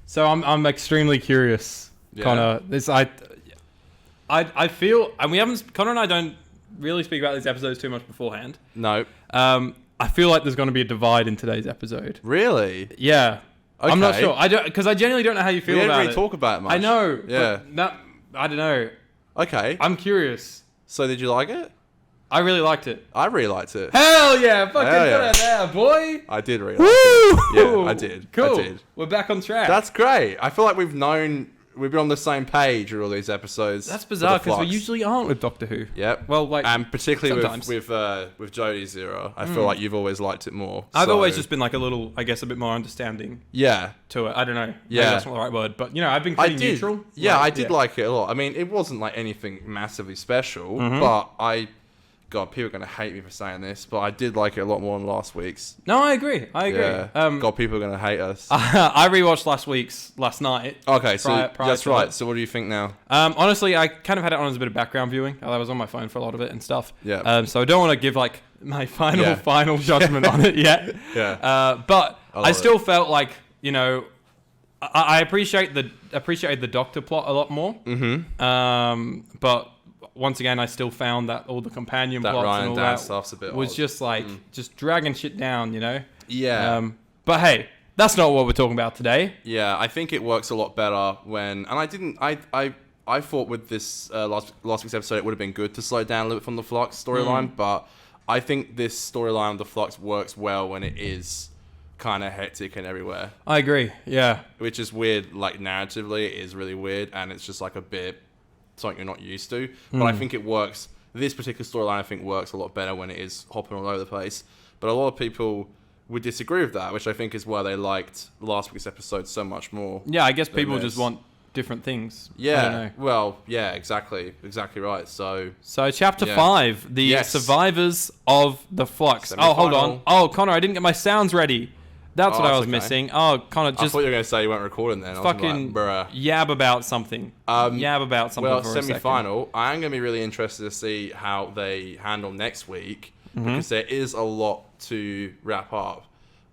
So I'm extremely curious, Connor. I feel, and Connor and I don't really speak about these episodes too much beforehand. No. I feel like there's going to be a divide in today's episode. Really? Yeah. Okay. I'm not sure. Because I genuinely don't know how you feel we about didn't it. really talk about it much. I know. Yeah. But I don't know. Okay. I'm curious. So did you like it? I really liked it. I really liked it. Hell yeah! Fucking Hell yeah. put it there, boy. I did really like it. Yeah, I did. Cool. I did. We're back on track. That's great. I feel like we've been on the same page with all these episodes. That's bizarre because we usually aren't with Doctor Who. Yep. Well, like, and particularly sometimes. with Jodie's era, I feel like you've always liked it more. I've always just been like a little, I guess, a bit more understanding. Yeah. To it. I don't know. Maybe Yeah. that's not the right word, but I've been pretty neutral. Yeah, I did like it a lot. I mean, it wasn't like anything massively special, but God, people are going to hate me for saying this, but I did like it a lot more than last week's. No, I agree. Yeah. God, people are going to hate us. I rewatched last week's last night. Okay, so that's right. It. So what do you think now? Honestly, I kind of had it on as a bit of background viewing. I was on my phone for a lot of it and stuff. Yeah. So I don't want to give like my final judgment on it yet. Yeah. But I still felt like, I appreciated the Doctor plot a lot more. Mm-hmm. But once again, I still found that all the companion plots Ryan and all Dan that stuff's a bit was odd. just like just dragging shit down, Yeah. But hey, that's not what we're talking about today. Yeah, I think it works a lot better when, and I thought with this last week's episode it would have been good to slow down a little bit from the Flux storyline, but I think this storyline of the Flux works well when it is kind of hectic and everywhere. I agree. Yeah. Which is weird, like narratively, it is really weird, and it's just like a bit something you're not used to. But I think it works. This particular storyline, I think, works a lot better when it is hopping all over the place. But a lot of people would disagree with that, which I think is why they liked last week's episode so much more. Yeah, I guess people just want different things. Yeah. I don't know. Well, yeah, exactly right. So chapter 5, the survivors of the Flux. Oh, hold on. Oh, Connor, I didn't get my sounds ready. That's what I was missing. Oh, Connor, just... I thought you were going to say you weren't recording then. Fucking like, yab about something. Yab about something for a second. Semi-final, I am going to be really interested to see how they handle next week, because there is a lot to wrap up.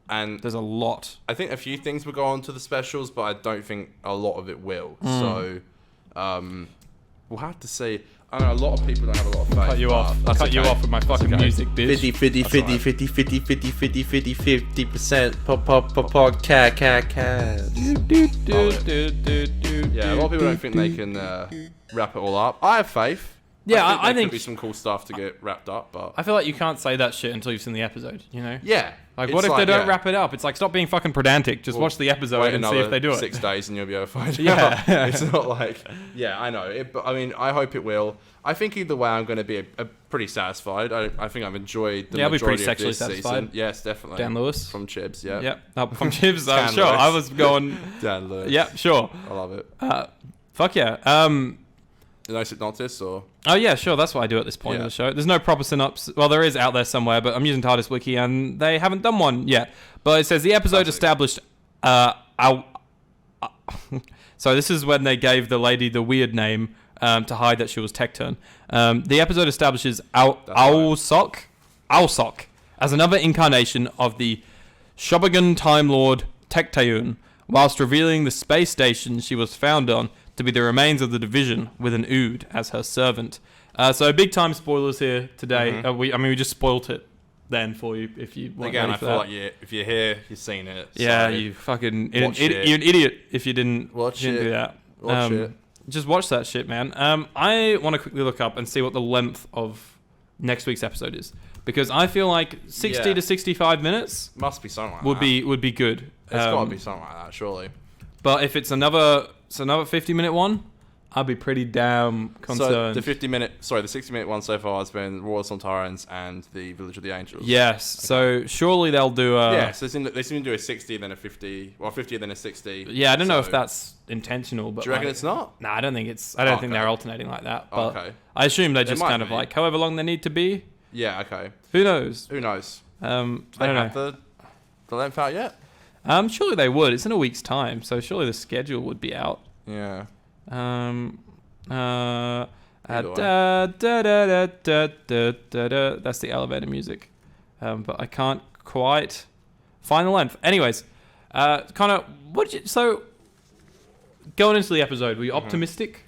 And there's a lot. I think a few things will go on to the specials, but I don't think a lot of it will. So, we'll have to see. I know a lot of people don't have a lot of faith. Cut you off. I cut you off with my fucking music, bitch. 50% podcast. Yeah, a lot of people don't think they can wrap it all up. I have faith. Yeah, I think there could be some cool stuff to get wrapped up, but I feel like you can't say that shit until you've seen the episode, Yeah. Like, what if they don't wrap it up? It's like, stop being fucking pedantic. Just watch the episode and see if they do it. 6 days and you'll be able to find out. It's not like... Yeah, I know. But I mean, I hope it will. I think either way, I'm going to be pretty satisfied. I think I've enjoyed the I'll be pretty majority of sexually this satisfied. season. Yes, definitely. Dan Lewis. From Chibs, yeah. Yep. From Chibs, I'm Dan sure. Lewis. I was going... Dan Lewis. Yep, sure. I love it. Fuck yeah. No synopsis or... Oh yeah, sure. That's what I do at this point of the show. There's no proper synopsis. Well, there is out there somewhere, but I'm using TARDIS Wiki, and they haven't done one yet. But it says the episode established. So this is when they gave the lady the weird name to hide that she was Tecturn. The episode establishes Owlsock as another incarnation of the Shobogan Time Lord Tecteun, whilst revealing the space station she was found on to be the remains of the division with an Ood as her servant. So big time spoilers here today. We just spoilt it then for you if you weren't Again, ready I for feel that. like if you're here, you've seen it. Yeah, so you fucking... You're an it. idiot if you didn't Watch do it. that. Watch it. Just watch that shit, man. I want to quickly look up and see what the length of next week's episode is. Because I feel like 60 to 65 minutes Must be something like would that. would be good. It's got to be something like that, surely. But if it's another 50-minute one, I'd be pretty damn concerned. So the 60-minute one so far has been Royal Sontarans and the Village of the Angels. Yes. Okay. So surely they'll do a... Yeah, so they seem to do a 60, then a 50, well, 50, then a 60. Yeah, I don't know if that's intentional, but... Do you reckon it's not? Nah, I don't think it's... I don't think they're alternating like that. But okay. I assume they just kind of be. like however long they need to be. Yeah, okay. Who knows? Who knows? I don't have know. the length out yet? Surely they would. It's in a week's time, so surely the schedule would be out. Yeah. That's the elevator music. But I can't quite find the length. Anyways, Connor, going into the episode, were you optimistic?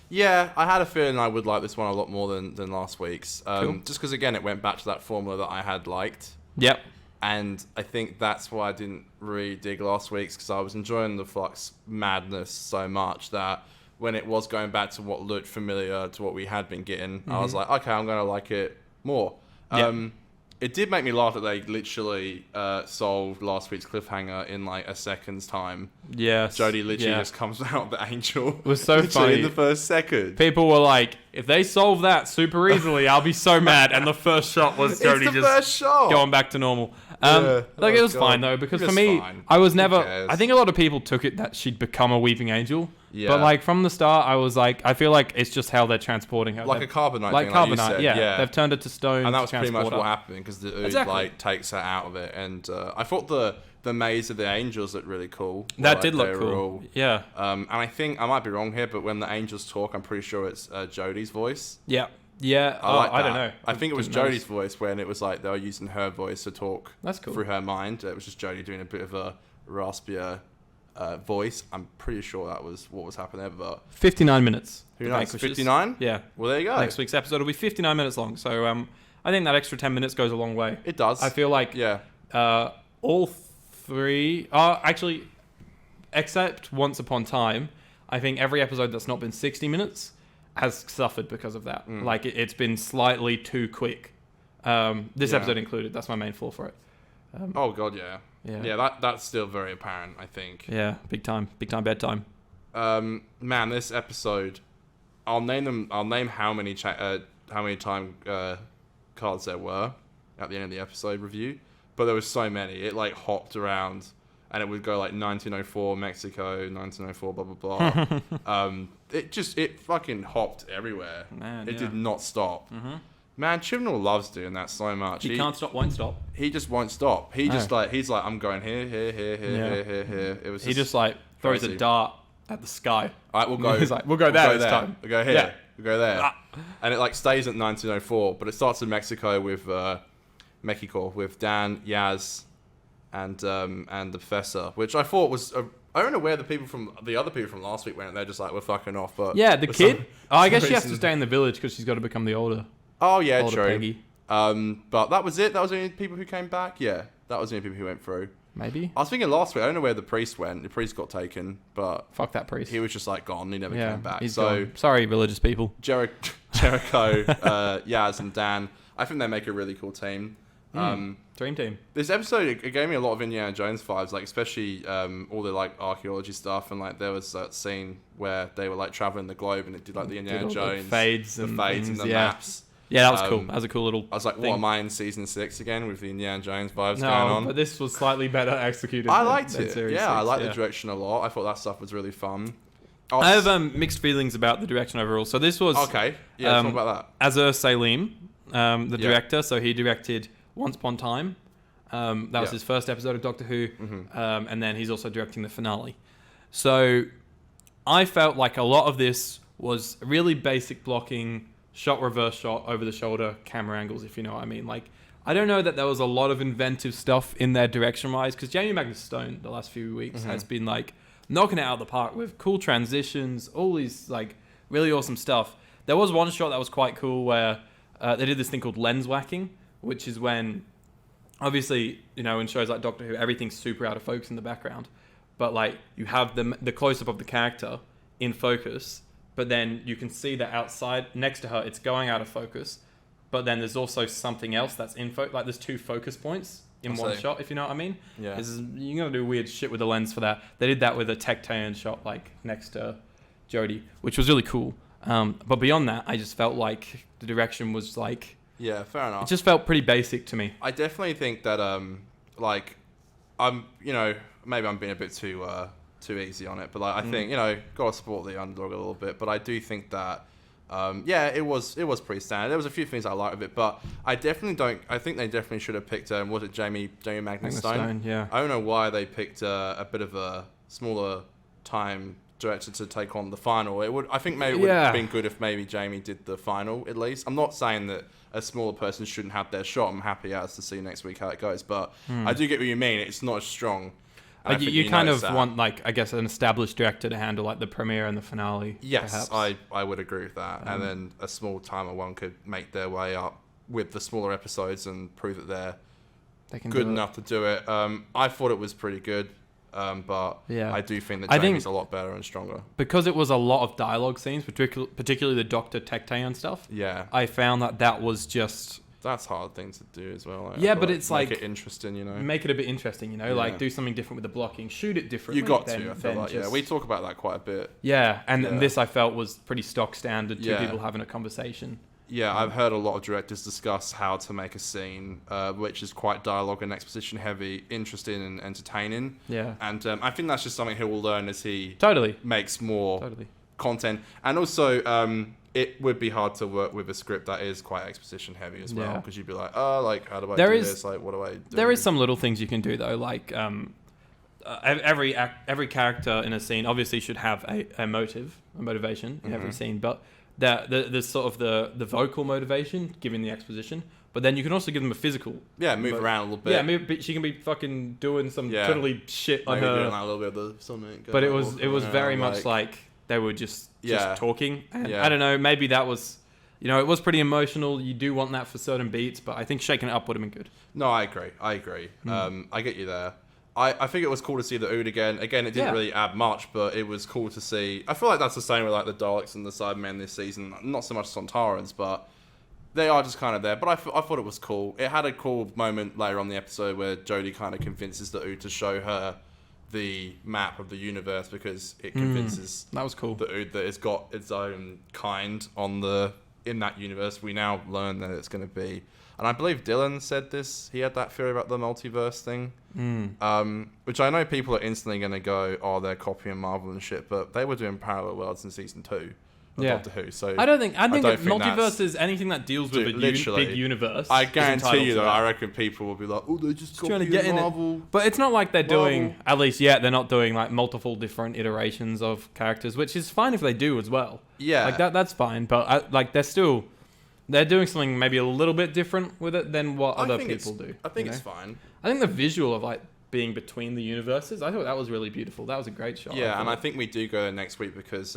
Yeah, I had a feeling I would like this one a lot more than last week's. Cool. Just because, again, it went back to that formula that I had liked. Yep. And I think that's why I didn't really dig last week's, because I was enjoying the Flux madness so much that when it was going back to what looked familiar to what we had been getting, I was like, okay, I'm going to like it more. Yep. It did make me laugh that they literally solved last week's cliffhanger in like a second's time. Yes. Jodie literally just comes out of the angel. It was so funny. In the first second. People were like, if they solve that super easily, I'll be so mad. And the first shot was Jodie just first shot. going back to normal. Yeah. Like, it was God. fine, though, because It for was me, fine. I was Who never... cares? I think a lot of people took it that she'd become a weeping angel. Yeah. But, like, from the start, I was like, I feel like it's just how they're transporting her. Like a carbonite like thing, carbonite, like you said. yeah. They've turned it to stone. And that was to pretty much transport what her. happened, because the ooze Exactly. like takes her out of it. And I thought the maze of the angels looked really cool. That Like, did look they were cool. all- Yeah. and I think, I might be wrong here, but when the angels talk, I'm pretty sure it's Jodie's voice. Yeah. Yeah. I like that. I don't know. I think it was Didn't notice. Jodie's voice when it was like they were using her voice to talk That's cool. through her mind. It was just Jodie doing a bit of a raspier voice. I'm pretty sure that was what was happening there, but 59 minutes. who The knows? Vanquishers. 59? Yeah. Well, there you go. Next week's episode will be 59 minutes long. So I think that extra 10 minutes goes a long way. It does. I feel like Yeah. all three... actually, except Once Upon Time, I think every episode that's not been 60 minutes has suffered because of that. Like, it's been slightly too quick. This Yeah. episode included. That's my main flaw for it. Oh, God, yeah. Yeah. Yeah, that's still very apparent, I think. Yeah, big time bedtime. Man, this episode, I'll name how many time cards there were at the end of the episode review, but there was so many. It like hopped around, and it would go like 1904 Mexico, 1904 blah blah blah. It fucking hopped everywhere. Man, it yeah. did not stop. Man, Chibnall loves doing that so much. He can't stop, won't stop. He just won't stop. He's like, I'm going here. Yeah. Here. It was. He just like throws crazy. a dart at the sky. All right, we'll go. He's like, we'll go there this time. We'll go here. Yeah. We'll go there. Ah. And it like stays at 1904, but it starts in Mexico with Dan, Yaz, and the Professor, which I thought was. I don't know where the other people from last week went. They're just like, we're fucking off. But Yeah, the for kid. some- I guess she has reason- to stay in the village because she's got to become the older Oh yeah, true. Peggy. But that was it. That was the only people who came back. Yeah, that was the only people who went through. Maybe. I was thinking last week. I don't know where the priest went. The priest got taken, but Fuck that priest. he was just like gone. He never yeah, came back. he's So gone. Sorry, religious people. Jericho, Yaz, and Dan. I think they make a really cool team. Dream team. This episode it gave me a lot of Indiana Jones vibes, like especially all the like archaeology stuff, and like there was that scene where they were like traveling the globe, and it did like the Indiana all the Jones fades the and fades things, and the yeah. maps. Yeah, that was cool. That was a cool little. I was like, thing. what am I in season 6 again with the Indiana Jones vibes No, going on? but this was slightly better executed. I than- liked than it. Series Yeah, I 6, liked the direction a lot. I thought that stuff was really fun. I have mixed feelings about the direction overall. So this was Okay, yeah, talk about that. Azur Salim, the Yeah. director. So he directed Once Upon Time. That was Yeah. his first episode of Doctor Who, and then he's also directing the finale. So I felt like a lot of this was really basic blocking, shot, reverse shot, over the shoulder, camera angles, if you know what I mean. Like, I don't know that there was a lot of inventive stuff in their direction-wise, because Jamie Magnus Stone, the last few weeks, has been like knocking it out of the park with cool transitions, all these like really awesome stuff. There was one shot that was quite cool where they did this thing called Lenswhacking, which is when, obviously, you know, in shows like Doctor Who, everything's super out of focus in the background, but like you have the close-up of the character in focus, but then you can see that outside next to her, it's going out of focus, but then there's also something else that's in focus. Like there's two focus points in one shot, if you know what I mean. Yeah. You're gonna do weird shit with the lens for that. They did that with a Tectean shot, like next to Jodie, which was really cool. But beyond that, I just felt like the direction was like, Yeah, fair enough. it just felt pretty basic to me. I definitely think that like I'm maybe I'm being a bit too easy on it, but like I think gotta support the underdog a little bit. But I do think that it was pretty standard. There was a few things I liked of it, but I definitely don't. I think they definitely should have picked was it Jamie Magnus Stone? Yeah. I don't know why they picked a bit of a smaller time director to take on the final. I think maybe it would have been good if maybe Jamie did the final at least. I'm not saying that a smaller person shouldn't have their shot. I'm happy as to see next week how it goes, but I do get what you mean. It's not as strong. And I Like think you kind of notice that. want, like, I guess, an established director to handle like the premiere and the finale. Yes, perhaps. I would agree with that. And then a small timer one could make their way up with the smaller episodes and prove that they're They can good do it. enough to do it. I thought it was pretty good, but Yeah. I do think that I think- Jamie's a lot better and stronger. Because it was a lot of dialogue scenes, particularly the Dr. Tectean stuff. Yeah, I found that was just that's a hard thing to do as well. Like, Yeah, I feel but it's make like- it interesting, you know. make it a bit interesting, you know, Yeah. like do something different with the blocking, shoot it differently. You got than- to. I feel than like just- we talk about that quite a bit. Yeah, and Yeah. this I felt was pretty stock standard. Two Yeah. people having a conversation. Yeah, I've heard a lot of directors discuss how to make a scene which is quite dialogue and exposition heavy, interesting and entertaining. Yeah, And I think that's just something he will learn as he totally. makes more Totally. content. And also, it would be hard to work with a script that is quite exposition heavy as well, Yeah. because you'd be like, oh, like, how do I There do is- this? Like, what do I do? There is some little things you can do though, like every character in a scene obviously should have a motivation in every scene, but the sort of the vocal motivation, giving the exposition, but then you can also give them a physical. Yeah, move around a little bit. Yeah, maybe she can be fucking doing some Yeah. totally shit on Maybe her. doing like a little bit of the something. But it was very much like they were just Yeah. talking. And Yeah. I don't know, maybe that was, it was pretty emotional. You do want that for certain beats, but I think shaking it up would have been good. No, I agree. I get you there. I think it was cool to see the Ood again. Again, it didn't Yeah. really add much, but it was cool to see. I feel like that's the same with like the Daleks and the Cybermen this season. Not so much Sontarans, but they are just kind of there. But I thought it was cool. It had a cool moment later on in the episode where Jodie kind of convinces the Ood to show her the map of the universe, because it convinces That was cool. the Ood that it's got its own kind in that universe. We now learn that it's going to be. And I believe Dylan said this. He had that theory about the multiverse thing. Which I know people are instantly going to go, oh, they're copying Marvel and shit, but they were doing parallel worlds in season 2 of Yeah. Doctor Who. So I think don't that think multiverse that's- is anything that deals with Dude, a literally, big universe. I is guarantee entitled you to that that. I reckon people will be like, oh, they're just trying to copying get in it. Marvel. But it's not like they're doing, Marvel. at least yet, they're not doing like multiple different iterations of characters, which is fine if they do as well. Yeah. Like that's fine. But they're doing something maybe a little bit different with it than what other people do. I think you it's know? fine. I think the visual of like being between the universes, I thought that was really beautiful. That was a great shot. Yeah, and I think we do go there next week because,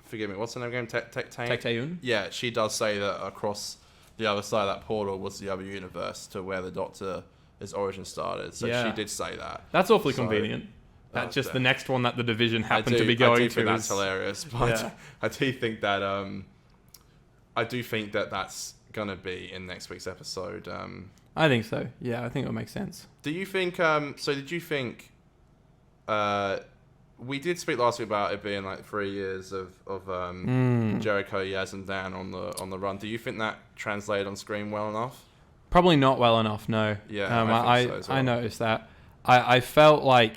forgive me, what's her name again? Tecteun? Yeah, she does say that across the other side of that portal was the other universe to where the Doctor's origin started. So Yeah. she did say that. That's awfully So- convenient. Oh, That's just yeah. the next one that the division happened to be I going do to. think that's is- hilarious, but Yeah. I do think that that's gonna be in next week's episode. I think so. Yeah, I think it'll make sense. Do you think? So did you think? We did speak last week about it being like 3 years of Jericho, Yaz, and Dan on the run. Do you think that translated on screen well enough? Probably not well enough. No. Yeah, I think so as well. I noticed that. I felt like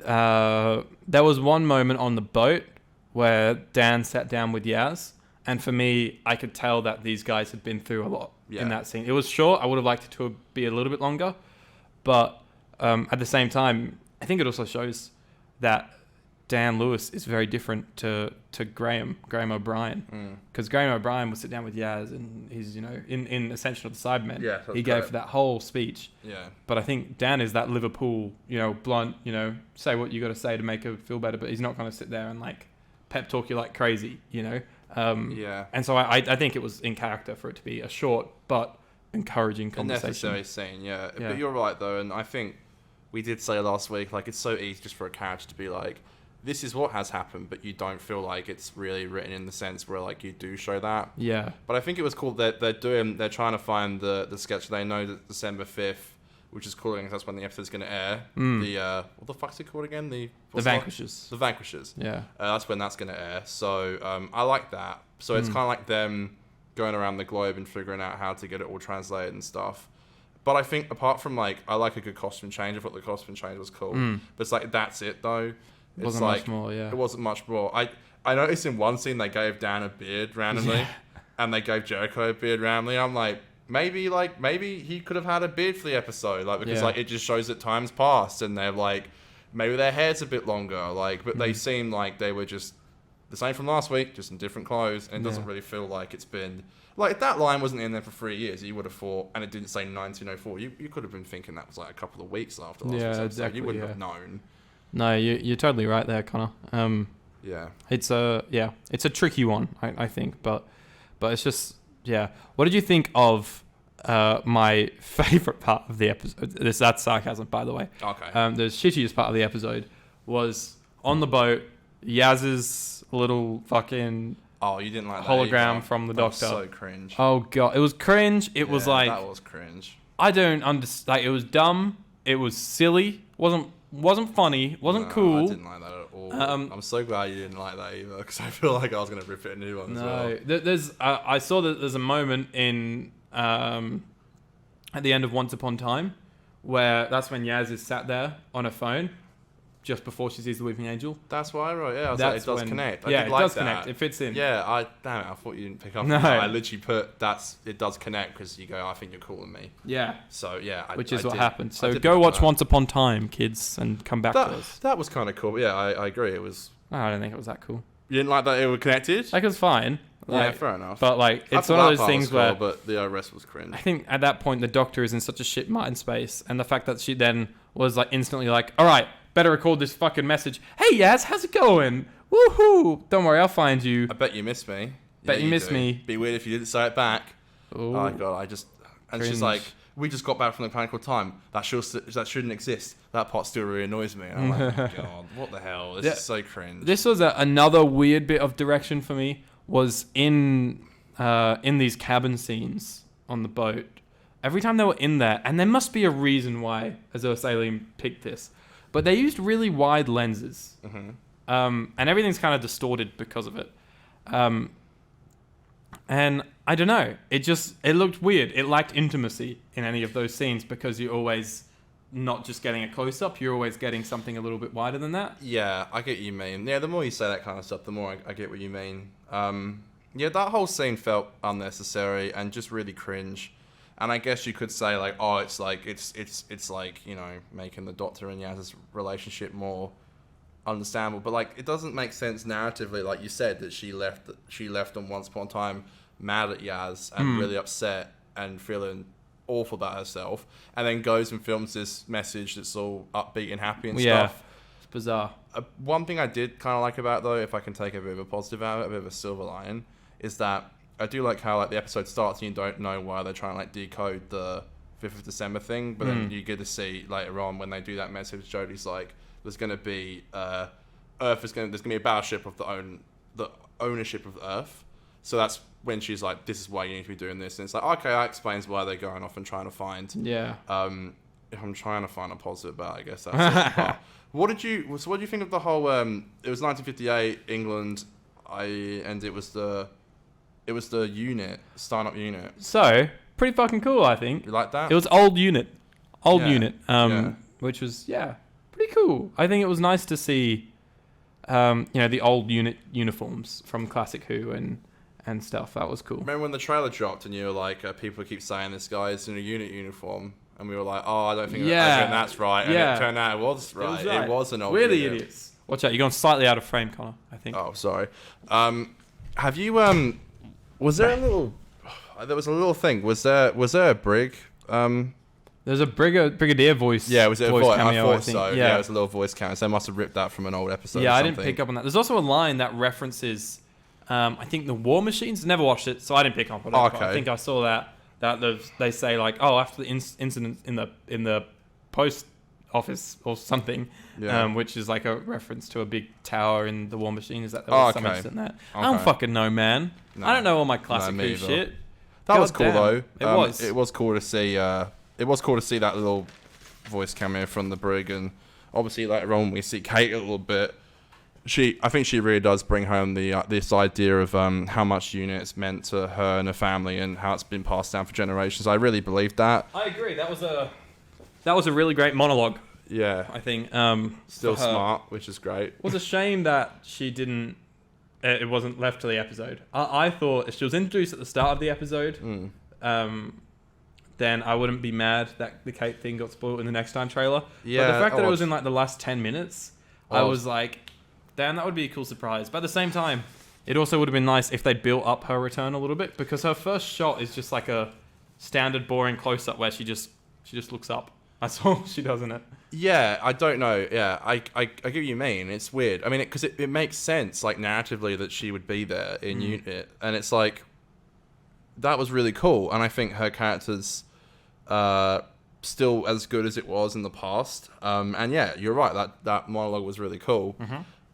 there was one moment on the boat where Dan sat down with Yaz, and for me, I could tell that these guys had been through a lot Yeah. in that scene. It was short. I would have liked it to be a little bit longer, but at the same time, I think it also shows that Dan Lewis is very different to Graham O'Brien, because Graham O'Brien would sit down with Yaz, and he's in Ascension of the Cybermen. Yeah, that's he gave correct. that whole speech. Yeah. But I think Dan is that Liverpool, blunt, say what you got to say to make her feel better, but he's not going to sit there and like pep talk you like crazy, Yeah. And so I think it was in character for it to be a short but encouraging A conversation. necessary scene, yeah. Yeah. But you're right though, and I think we did say last week, like, it's so easy just for a character to be like, this is what has happened, but you don't feel like it's really written in the sense where like you do show that. Yeah. But I think it was cool that they're trying to find the sketch. They know that December 5th, which is cool because that's when the episode's going to air. The what the fuck's it called again? The what's that? Vanquishers. The Vanquishers. Yeah. That's when that's going to air. So I like that. So it's kind of like them going around the globe and figuring out how to get it all translated and stuff. But I think apart from like, I like a good costume change. I thought the costume change was cool. But it's like, that's it though. It wasn't like, much more, yeah. It wasn't much more. I noticed in one scene they gave Dan a beard randomly, and they gave Jericho a beard randomly. I'm like, maybe he could have had a beard for the episode, like, because Yeah. like it just shows that time's passed, and they're like, maybe their hair's a bit longer, like, but they seem like they were just the same from last week, just in different clothes, and it doesn't really feel like it's been like if that line wasn't in there for 3 years. You would have thought, and it didn't say 1904. You could have been thinking that was like a couple of weeks after last week's episode. Exactly. You wouldn't have known. No, you're totally right there, Connor. Yeah, it's a tricky one, I think, but it's just What did you think of my favorite part of the episode? That's sarcasm, by the way. Okay. The shittiest part of the episode was on the boat. Yaz's little fucking you didn't like that hologram either. from the That was doctor. so cringe. Oh god, it was cringe. It was like that was cringe. I don't understand. Like, it was dumb. It was silly. Wasn't funny. Wasn't cool. I didn't like that at all. I'm so glad you didn't like that either, because I feel like I was gonna rip it a new one as well. There's I saw that there's a moment in at the end of Once Upon a Time where that's when Yaz is sat there on her phone just before she sees the Weeping Angel. That's why I wrote. Yeah, I was like, it does connect. It does connect. It fits in. Yeah, damn it, I thought you didn't pick up. No. On that. I literally put it does connect because you go, I think you're calling me. Yeah. So yeah, which is what did, happened. So go watch Once Upon a Time, kids, and come back to us. That was kind of cool. Yeah, I agree. It was. I don't think it was that cool. You didn't like that it was connected? Like, it was fine. Yeah, fair enough. But like, it's one of those things where. But the rest was cringe. I think at that point the Doctor is in such a shit mind space, and the fact that she then was like instantly like, "All right, better record this fucking message. Hey Yaz, how's it going? Woohoo! Don't worry, I'll find you. I bet you miss me. Bet you miss me. Be weird if you didn't say it back. Ooh. Oh my god, and she's like, we just got back from the Planetary Time. That shouldn't exist. That part still really annoys me. And I'm like, oh god, what the hell? This is so cringe. This was another weird bit of direction for me. Was in these cabin scenes on the boat. Every time they were in there, and there must be a reason why Azure Saline picked this, but they used really wide lenses, and everything's kind of distorted because of it. And I don't know, it looked weird. It lacked intimacy in any of those scenes because you're always not just getting a close up, you're always getting something a little bit wider than that. Yeah, I get what you mean. Yeah, the more you say that kind of stuff, the more I get what you mean. Yeah, that whole scene felt unnecessary and just really cringe. And I guess you could say like, oh, it's like you know, making the Doctor and Yaz's relationship more understandable. But like, it doesn't make sense narratively, like you said, that she left on Once Upon a Time mad at Yaz and really upset and feeling awful about herself, and then goes and films this message that's all upbeat and happy and stuff. It's bizarre. One thing I did kind of like about it, though, if I can take a bit of a positive out of it, a bit of a silver lining, is that I do like how like the episode starts and you don't know why they're trying to like decode the 5th of December thing, but then you get to see later on when they do that message, Jodie's like, there's going to be there's going to be a battleship of the ownership of Earth. So that's when she's like, this is why you need to be doing this. And it's like, okay, that explains why they're going off and trying to find. Yeah. If I'm trying to find a positive about it, I guess that's it. What did you think of the whole, it was 1958, England, and it was the unit, startup unit. So, pretty fucking cool, I think. You like that? It was old unit, which was, pretty cool. I think it was nice to see, the old unit uniforms from Classic Who and stuff. That was cool. Remember when the trailer dropped and you were like, people keep saying this guy is in a unit uniform, and we were like, oh, I don't think that's right. And it turned out it was right. It was an old We're unit. the idiots. Watch out, you're going slightly out of frame, Connor, I think. Oh, sorry. Have you, was there a little, there was a little thing, was there a brig? There's a brigadier voice. Yeah, was it a voice cameo? I thought so. Yeah, it was a little voice cameo. So they must have ripped that from an old episode. Yeah, I didn't pick up on that. There's also a line that references, I think, the War Machines. Never watched it, so I didn't pick up on it. Okay. I think I saw that they say like, oh, after the incident in the post office or something, which is like a reference to a big tower in the War Machine. Is that there was some incident there? I don't fucking know, man. No. I don't know all my classic Who shit. That was cool though. It was cool to see. It was cool to see that little voice cameo from the brig, and obviously later on we see Kate a little bit. I think she really does bring home this idea of how much units meant to her and her family, and how it's been passed down for generations. I really believe that. I agree. That was a really great monologue. Yeah, I think. Still smart, which is great. It was a shame that she didn't. It wasn't left to the episode. I thought if she was introduced at the start of the episode, then I wouldn't be mad that the Kate thing got spoiled in the next time trailer. Yeah, but the fact that it was in like the last 10 minutes, I was like, Dan, that would be a cool surprise. But at the same time, it also would have been nice if they'd built up her return a little bit, because her first shot is just like a standard boring close-up where she just looks up. That's all she does in it. Yeah, I don't know. Yeah, I get what you mean. It's weird. I mean, because it makes sense, like, narratively, that she would be there in Unit. And it's like, that was really cool. And I think her character's still as good as it was in the past. And yeah, you're right. That monologue was really cool.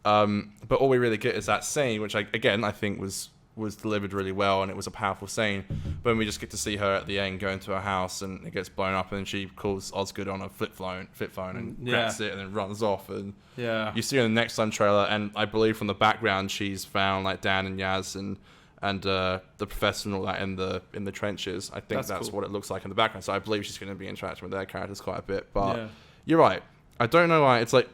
But all we really get is that scene, which, I think was delivered really well, and it was a powerful scene. But we just get to see her at the end go into her house, and it gets blown up, and she calls Osgood on a flip phone and grabs it and then runs off. And you see her in the Nexon trailer, and I believe from the background she's found like Dan and Yaz and the professor and all that in the trenches. I think that's cool. What it looks like in the background. So I believe she's going to be interacting with their characters quite a bit. But you're right. I don't know why. It's like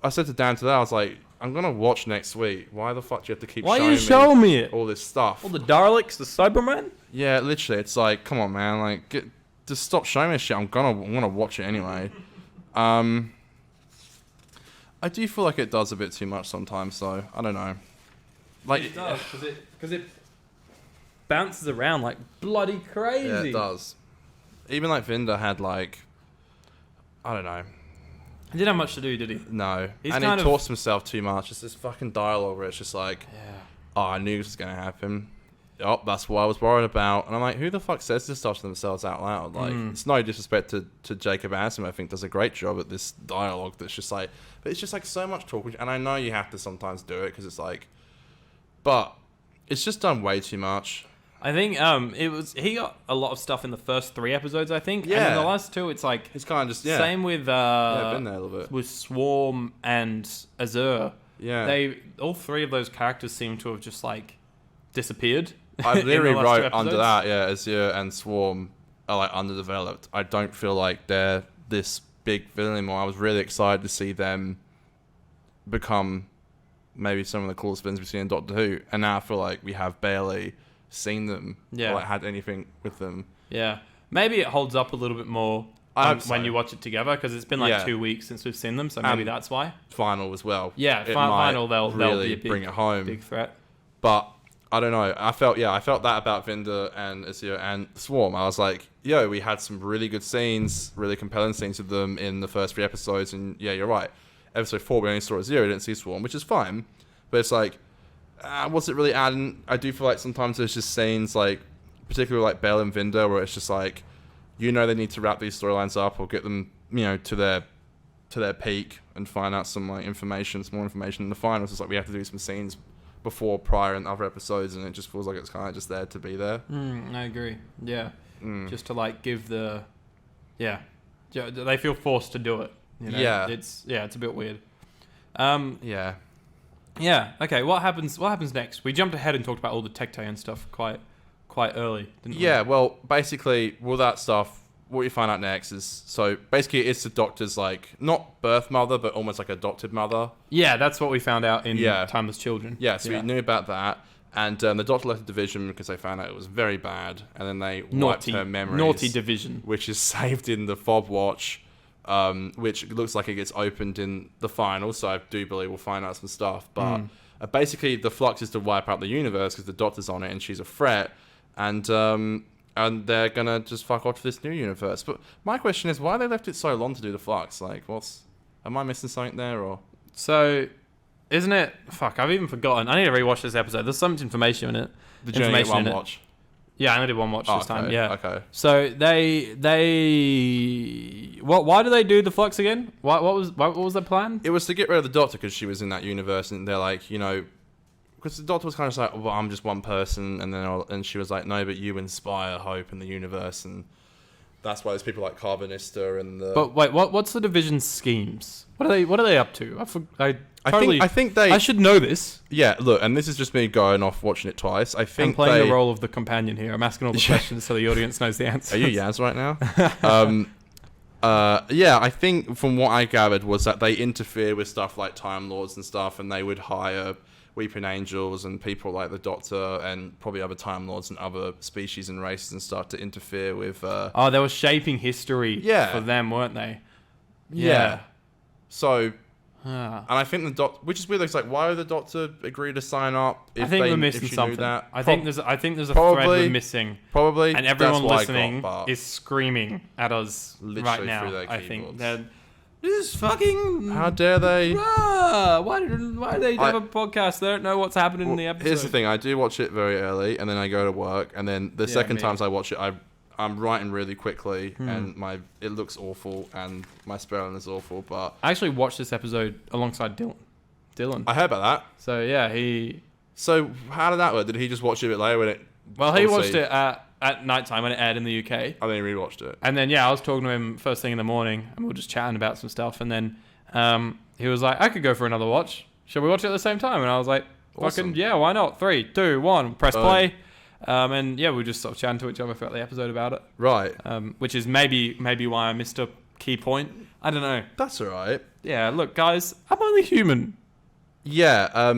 I said to Dan today, I was like, I'm going to watch next week. Why the fuck do you have to keep showing me it? All this stuff? All the Daleks, the Cybermen? Yeah, literally. It's like, come on, man. Like, just stop showing me this shit. I'm gonna watch it anyway. I do feel like it does a bit too much sometimes, though. I don't know. Like, it does, because it bounces around like bloody crazy. Yeah, it does. Even like Vinda had like, I don't know. He didn't have much to do, did he? No. He's and he talks himself too much. It's this fucking dialogue where it's just like, oh, I knew this was going to happen. Oh, that's what I was worried about. And I'm like, who the fuck says this stuff to themselves out loud? Like, it's no disrespect to Jacob Asim. I think does a great job at this dialogue that's just like, but it's just like so much talking. And I know you have to sometimes do it because it's like, but it's just done way too much. I think he got a lot of stuff in the first 3 episodes, I think. Yeah. And in the last 2, it's like... It's kind of just, Same with... been there a little bit. With Swarm and Azure. Yeah. All 3 of those characters seem to have just, like, disappeared. I literally wrote under that, Azure and Swarm are, like, underdeveloped. I don't feel like they're this big villain anymore. I was really excited to see them become maybe some of the coolest villains we've seen in Doctor Who. And now I feel like we have barely seen them or like had anything with them. Yeah. Maybe it holds up a little bit more when you watch it together, because it's been like 2 weeks since we've seen them, so maybe that's why. Final as well. Yeah, final they'll really be a big, bring it home. Big threat. But I don't know. I felt that about Vinda and Azure and Swarm. I was like, we had some really good scenes, really compelling scenes with them in the first 3 episodes, and yeah, you're right. Episode 4 we only saw Azure, we didn't see Swarm, which is fine. But it's like, what's it really adding? I do feel like sometimes there's just scenes like, particularly like Belle and Vinda, where it's just like, they need to wrap these storylines up or get them, to their peak and find out some like more information in the finals. It's like we have to do some scenes before, prior, and other episodes, and it just feels like it's kind of just there to be there. I agree. Yeah, just to like give the, they feel forced to do it. It's a bit weird. Yeah. Okay. What happens next? We jumped ahead and talked about all the Tecte and stuff quite early, didn't we? Yeah. Well, basically, all that stuff. What you find out next is basically it's the Doctor's like not birth mother, but almost like adopted mother. Yeah, that's what we found out in Timeless Children. Yeah. So we knew about that, and the Doctor left the division because they found out it was very bad, and then they wiped her memories. Naughty division, which is saved in the fob watch. Which looks like it gets opened in the final, so I do believe we'll find out some stuff. But basically, the Flux is to wipe out the universe because the Doctor's on it and she's a threat, and they're gonna just fuck off to this new universe. But my question is, why they left it so long to do the Flux? Like, am I missing something there, or? So, isn't it? Fuck, I've even forgotten. I need to rewatch this episode. There's so much information in it. Did you only get one watch? Yeah, I only did one watch this time. Yeah. Okay. So why do they do the Flux again? What was the plan? It was to get rid of the Doctor because she was in that universe, and they're like, because the Doctor was kind of like, well, I'm just one person, and she was like, no, but you inspire hope in the universe, and that's why there's people like Carbonista and the. But wait, what's the division's schemes? What are they up to? I think they. I should know this. Yeah, look, and this is just me going off watching it twice. I think I'm playing the role of the companion here. I'm asking all the questions so the audience knows the answers. Are you Yaz right now? I think from what I gathered was that they interfere with stuff like Time Lords and stuff, and they would hire Weeping Angels and people like the Doctor and probably other Time Lords and other species and races and stuff to interfere with. They were shaping history for them, weren't they? Yeah. So. Ah. And I think the doctor, which is weird. It's like, why would the doctor agree to sign up? I think we're missing something. I think there's a thread we're missing. Probably. And everyone that's listening but is screaming at us literally right now. through their I think keyboards. they're this fucking. How dare they? Why do they have a podcast? They don't know what's happening in the episode. Here's the thing: I do watch it very early, and then I go to work, and then the second times I watch it, I'm writing really quickly, and it looks awful, and my spelling is awful. But I actually watched this episode alongside Dylan. I heard about that. So yeah, he. So how did that work? Did he just watch it a bit later when it? Well, he watched it at night time when it aired in the UK. And then he rewatched it. And then I was talking to him first thing in the morning, and we were just chatting about some stuff. And then he was like, "I could go for another watch. Shall we watch it at the same time?" And I was like, Awesome. "Fucking yeah, why not? 3, 2, 1, press play." And we just sort of chatting to each other throughout the episode about it. Right. Which is maybe why I missed a key point. I don't know. That's all right. Yeah, look, guys, I'm only human. Yeah.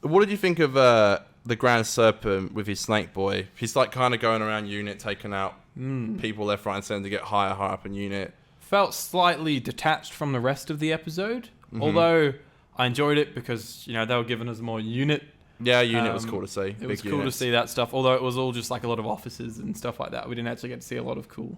What did you think of the Grand Serpent with his snake boy? He's like kind of going around unit, taking out people left, right, and centre to get higher up in unit. Felt slightly detached from the rest of the episode, although I enjoyed it because they were giving us more unit. Yeah, unit was cool to see. It was cool to see that stuff, although it was all just like a lot of offices and stuff like that. We didn't actually get to see a lot of cool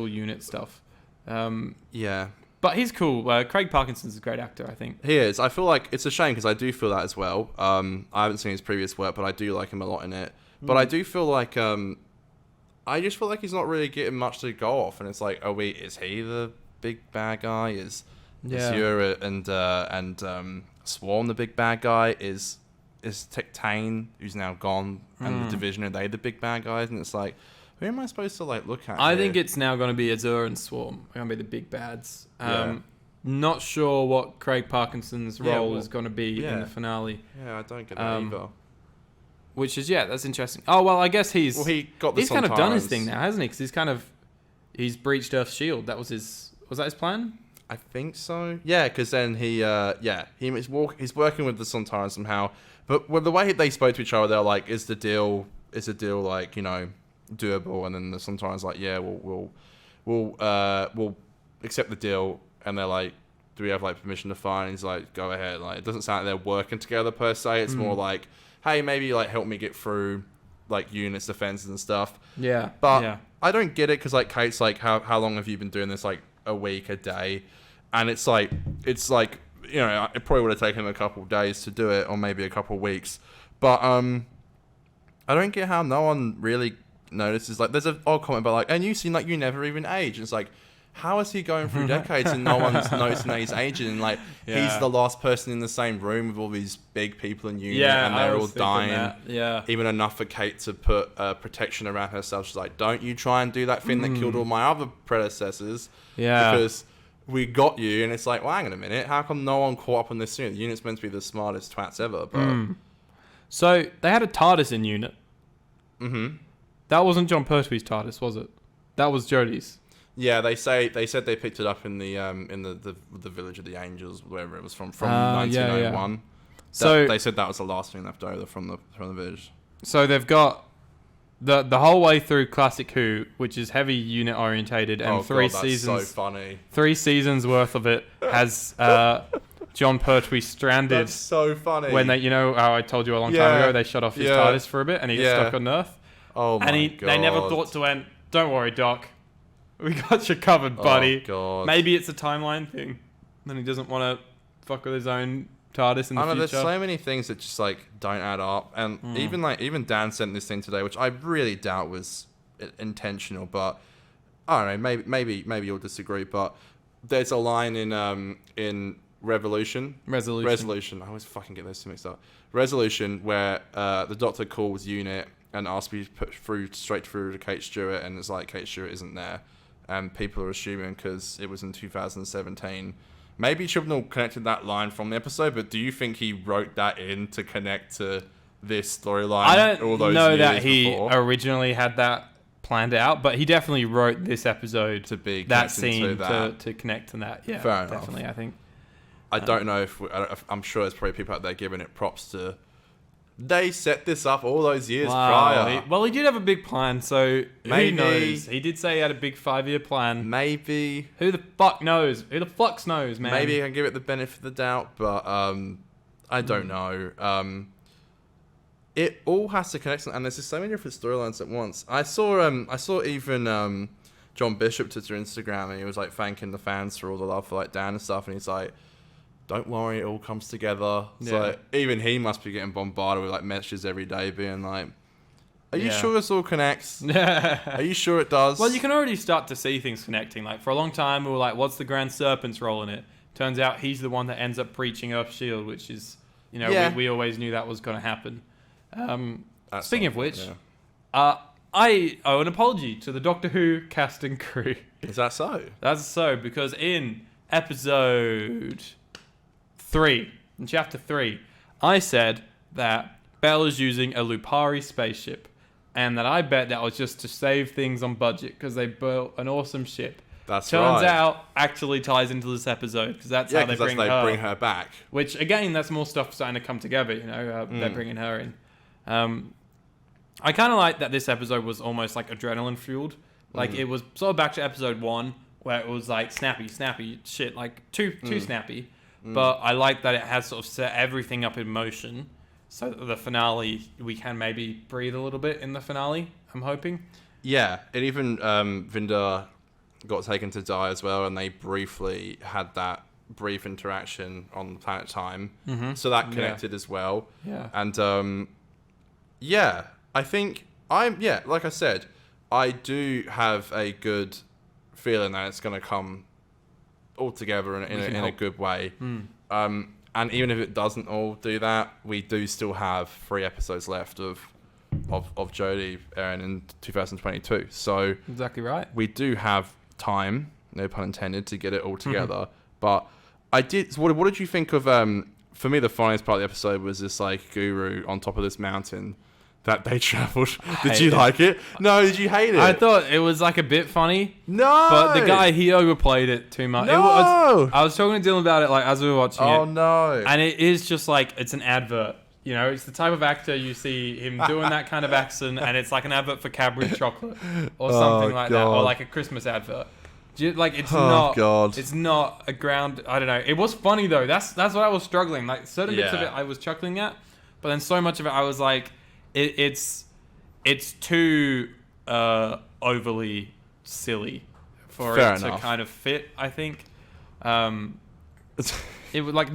unit stuff. Yeah. But he's cool. Craig Parkinson's a great actor, I think. He is. I feel like it's a shame because I do feel that as well. I haven't seen his previous work, but I do like him a lot in it. But I do feel like I just feel like he's not really getting much to go off, and it's like, oh wait, is he the big bad guy? Is Yura and Swarm the big bad guy? Is Tectane, who's now gone, and the Division, are they the big bad guys? And it's like, who am I supposed to look at? I think it's now going to be Azure and Swarm. Are going to be the big bads. Not sure what Craig Parkinson's role is going to be in the finale. Yeah, I don't get that either. Which is that's interesting. Oh well, I guess he's he got he's kind of done his thing now, hasn't he? Because he's breached Earth's shield. That was that his plan? I think so. Yeah, because then he's working with the Sontarans somehow. But with the way they spoke to each other, they're like, "Is the deal like doable?" And then the Sontarans like, "Yeah, we'll accept the deal." And they're like, "Do we have permission to fire?" And he's like, "Go ahead." It doesn't sound like they're working together per se. It's more like, "Hey, maybe help me get through units, defenses and stuff." Yeah, but I don't get it because Kate's like, "How long have you been doing this? A week, a day?" And it's like it probably would have taken him a couple of days to do it, or maybe a couple of weeks. But I don't get how no one really notices. There's an odd comment about and you seem like you never even age. And it's like, how is he going through decades and no one's noticing that he's aging? And he's the last person in the same room with all these big people in unit, and they're all dying. That. Yeah, even enough for Kate to put protection around herself. She's like, "Don't you try and do that thing that killed all my other predecessors." Yeah, because we got you. And it's like, well, hang on a minute, how come no one caught up on this soon? The unit's meant to be the smartest twats ever. But so they had a TARDIS in unit. That wasn't John Pertwee's TARDIS, was it? That was Jodie's. Yeah, they said they picked it up in the Village of the Angels, wherever it was from 1901. Yeah. So they said that was the last thing left over from the village. So they've got the whole way through Classic Who, which is heavy unit orientated, and 3 seasons. So funny. 3 seasons worth of it has John Pertwee stranded. That's so funny. When they, how I told you a long time ago, they shut off his TARDIS for a bit, and he gets stuck on Earth. Oh my God! They never thought to end. Don't worry, Doc. We got you covered, buddy. Oh God. Maybe it's a timeline thing. Then he doesn't want to fuck with his own TARDIS in the future. There's so many things that just don't add up, and even Dan sent this thing today, which I really doubt was intentional, but I don't know, maybe you'll disagree, but there's a line in Resolution. I always fucking get those two mixed up. Resolution, where the Doctor calls Unit and asks to be put straight through to Kate Stewart, and it's like Kate Stewart isn't there, and people are assuming because it was in 2017. Maybe Chibnall connected that line from the episode, but do you think he wrote that in to connect to this storyline? I don't know that he originally had that planned out, but he definitely wrote this episode to be that scene to connect to that. Yeah, fair definitely. Enough. I think. I don't know if I'm sure there's probably people out there giving it props to They set this up all those years prior. He did have a big plan, so Maybe. who knows? He did say he had a big 5-year plan. Maybe. Who the fuck knows? Who the Flux knows, man? Maybe I can give it the benefit of the doubt, but I don't know. It all has to connect, and there's just so many different storylines at once. I saw even John Bishop to Instagram, and he was like thanking the fans for all the love for like Dan and stuff, and he's like, "Don't worry, it all comes together." So like, even he must be getting bombarded with like messages every day, being like, "Are you sure this all connects? Are you sure it does?" Well, you can already start to see things connecting. Like for a long time, we were like, "What's the Grand Serpent's role in it?" Turns out he's the one that ends up preaching Earth's Shield, which is, we always knew that was going to happen. Speaking of which, I owe an apology to the Doctor Who cast and crew. Is that so? That's so, because in episode 3, in chapter 3, I said that Bell is using a Lupari spaceship, and that I bet that was just to save things on budget because they built an awesome ship. Turns out actually ties into this episode because that's how they bring her back. Which again, that's more stuff starting to come together. They're bringing her in. I kind of like that this episode was almost like adrenaline fueled. Like it was sort of back to episode 1 where it was like snappy shit, like too snappy. But I like that it has sort of set everything up in motion, so that the finale we can maybe breathe a little bit in the finale. I'm hoping. Yeah, and even Vinder got taken to die as well, and they briefly had that brief interaction on the planet Time, so that connected as well. Yeah, and I think like I said, I do have a good feeling that it's going to come all together in a good way. And even if it doesn't all do that, we do still have 3 episodes left of Jodie airing in 2022. So exactly right. We do have time, no pun intended, to get it all together. But I did. So what did you think of? For me, the funniest part of the episode was this like guru on top of this mountain that they travelled. Did you like it? No, did you hate it? I thought it was like a bit funny. No, but the guy, he overplayed it too much. No, I was talking to Dylan about it like as we were watching it. Oh no! And it is just like it's an advert. It's the type of actor you see him doing that kind of accent, and it's like an advert for Cadbury chocolate or something like that, or like a Christmas advert. It's not a ground. I don't know. It was funny though. That's what I was struggling. Like certain bits of it, I was chuckling at, but then so much of it, I was like, it's too overly silly for it to kind of fit. I think. It was like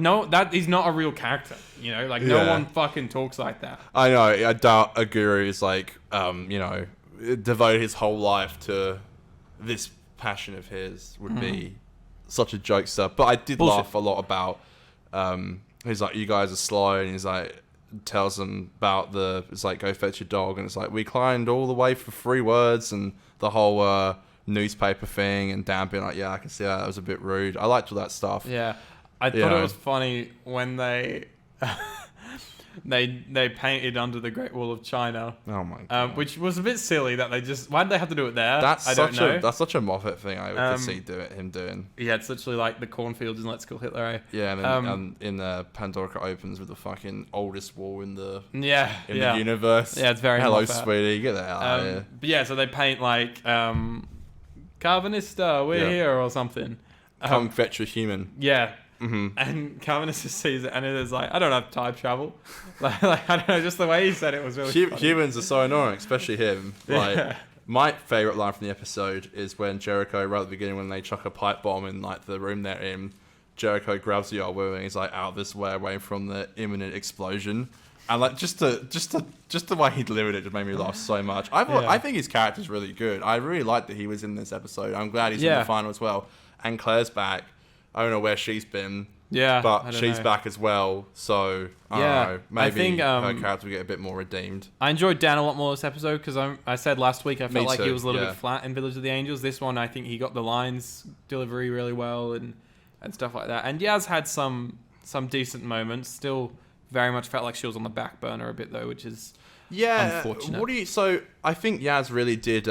he's not a real character, no one fucking talks like that. I know. I doubt a guru is like devote his whole life to this passion of his would be such a jokester. But I did laugh a lot about he's like, you guys are slow, and he's like tells them about it's like, go fetch your dog, and it's like, we climbed all the way for 3 words, and the whole newspaper thing, and Dan being like, yeah, I can see that was a bit rude. I liked all that stuff. Yeah. I thought it was funny when they they painted under the Great Wall of China. Oh my god! Which was a bit silly that why did they have to do it there? That's such a Moffat thing I could see him doing. Yeah, it's literally like the cornfields in Let's Kill Hitler. Eh? Yeah, and then in the Pandora opens with the fucking oldest wall in the the universe. Yeah, it's very hello, Moffat. Sweetie, get that out of here. But yeah, so they paint like Carvanista, we're here or something. Come fetch a human. Yeah. And Carvanista sees it, and it is like, I don't have time travel. like I don't know, just the way he said it was really funny. Humans are so annoying, especially him. Like my favorite line from the episode is when Jericho, right at the beginning, when they chuck a pipe bomb in like the room they're in, Jericho grabs the old woman and he's like, out this way, away from the imminent explosion. And like just the way he delivered it just made me laugh so much. I think his character's really good. I really like that he was in this episode. I'm glad he's in the final as well. And Claire's back. I don't know where she's been. Yeah, but she's back as well. So I don't know. Maybe I think, her character will get a bit more redeemed. I enjoyed Dan a lot more this episode because I said last week I felt like he was a little bit flat in Village of the Angels. This one, I think he got the lines delivery really well and stuff like that. And Yaz had some decent moments. Still, very much felt like she was on the back burner a bit though, which is unfortunate. So I think Yaz really did.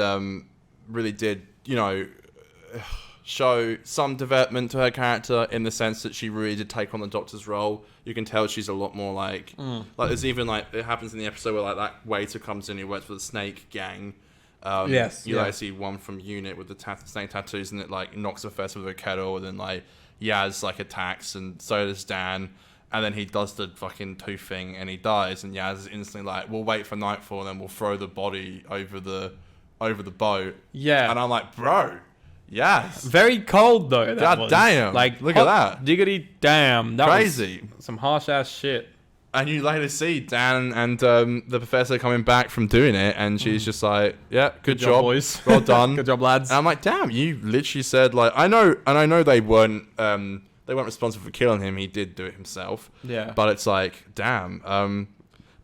show some development to her character in the sense that she really did take on the Doctor's role. You can tell she's a lot more like there's even like it happens in the episode where like that waiter comes in who works for the Snake Gang. You like see one from Unit with the snake tattoos, and it like knocks the first with a kettle, and then like Yaz like attacks, and so does Dan, and then he does the fucking tooth thing, and he dies, and Yaz is instantly like, "We'll wait for nightfall, and then we'll throw the body over the boat." Yeah, and I'm like, bro, yes, very cold though. God damn, like look at that, diggity damn, that crazy, was some harsh ass shit. And you later see Dan and the professor coming back from doing it, and she's just like, "Yeah, good job, boys. Well done, good job, lads." And I'm like, "Damn, you literally said like, I know they weren't responsible for killing him. He did do it himself. Yeah, but it's like, damn.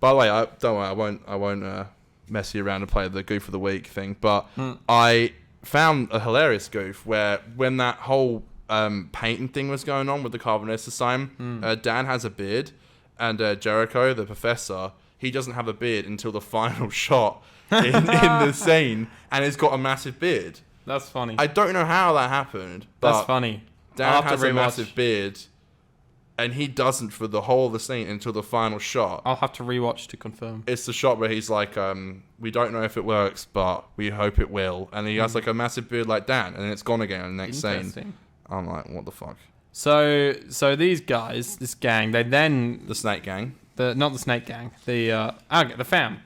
By the way, don't worry, I won't mess you around and play the goof of the week thing. But I found a hilarious goof where when that whole painting thing was going on with the Carbonaceous sign, Dan has a beard. And Jericho, the professor, he doesn't have a beard until the final shot in the scene, and he's got a massive beard. That's funny. I don't know how that happened. But that's funny. Dan has a massive beard, and he doesn't for the whole of the scene until the final shot. I'll have to rewatch to confirm. It's the shot where he's like, we don't know if it works, but we hope it will. And he has like a massive beard like Dan, and then it's gone again in the next scene. I'm like, what the fuck? So these guys, this gang, they then the Snake Gang, not the Snake Gang, the fam.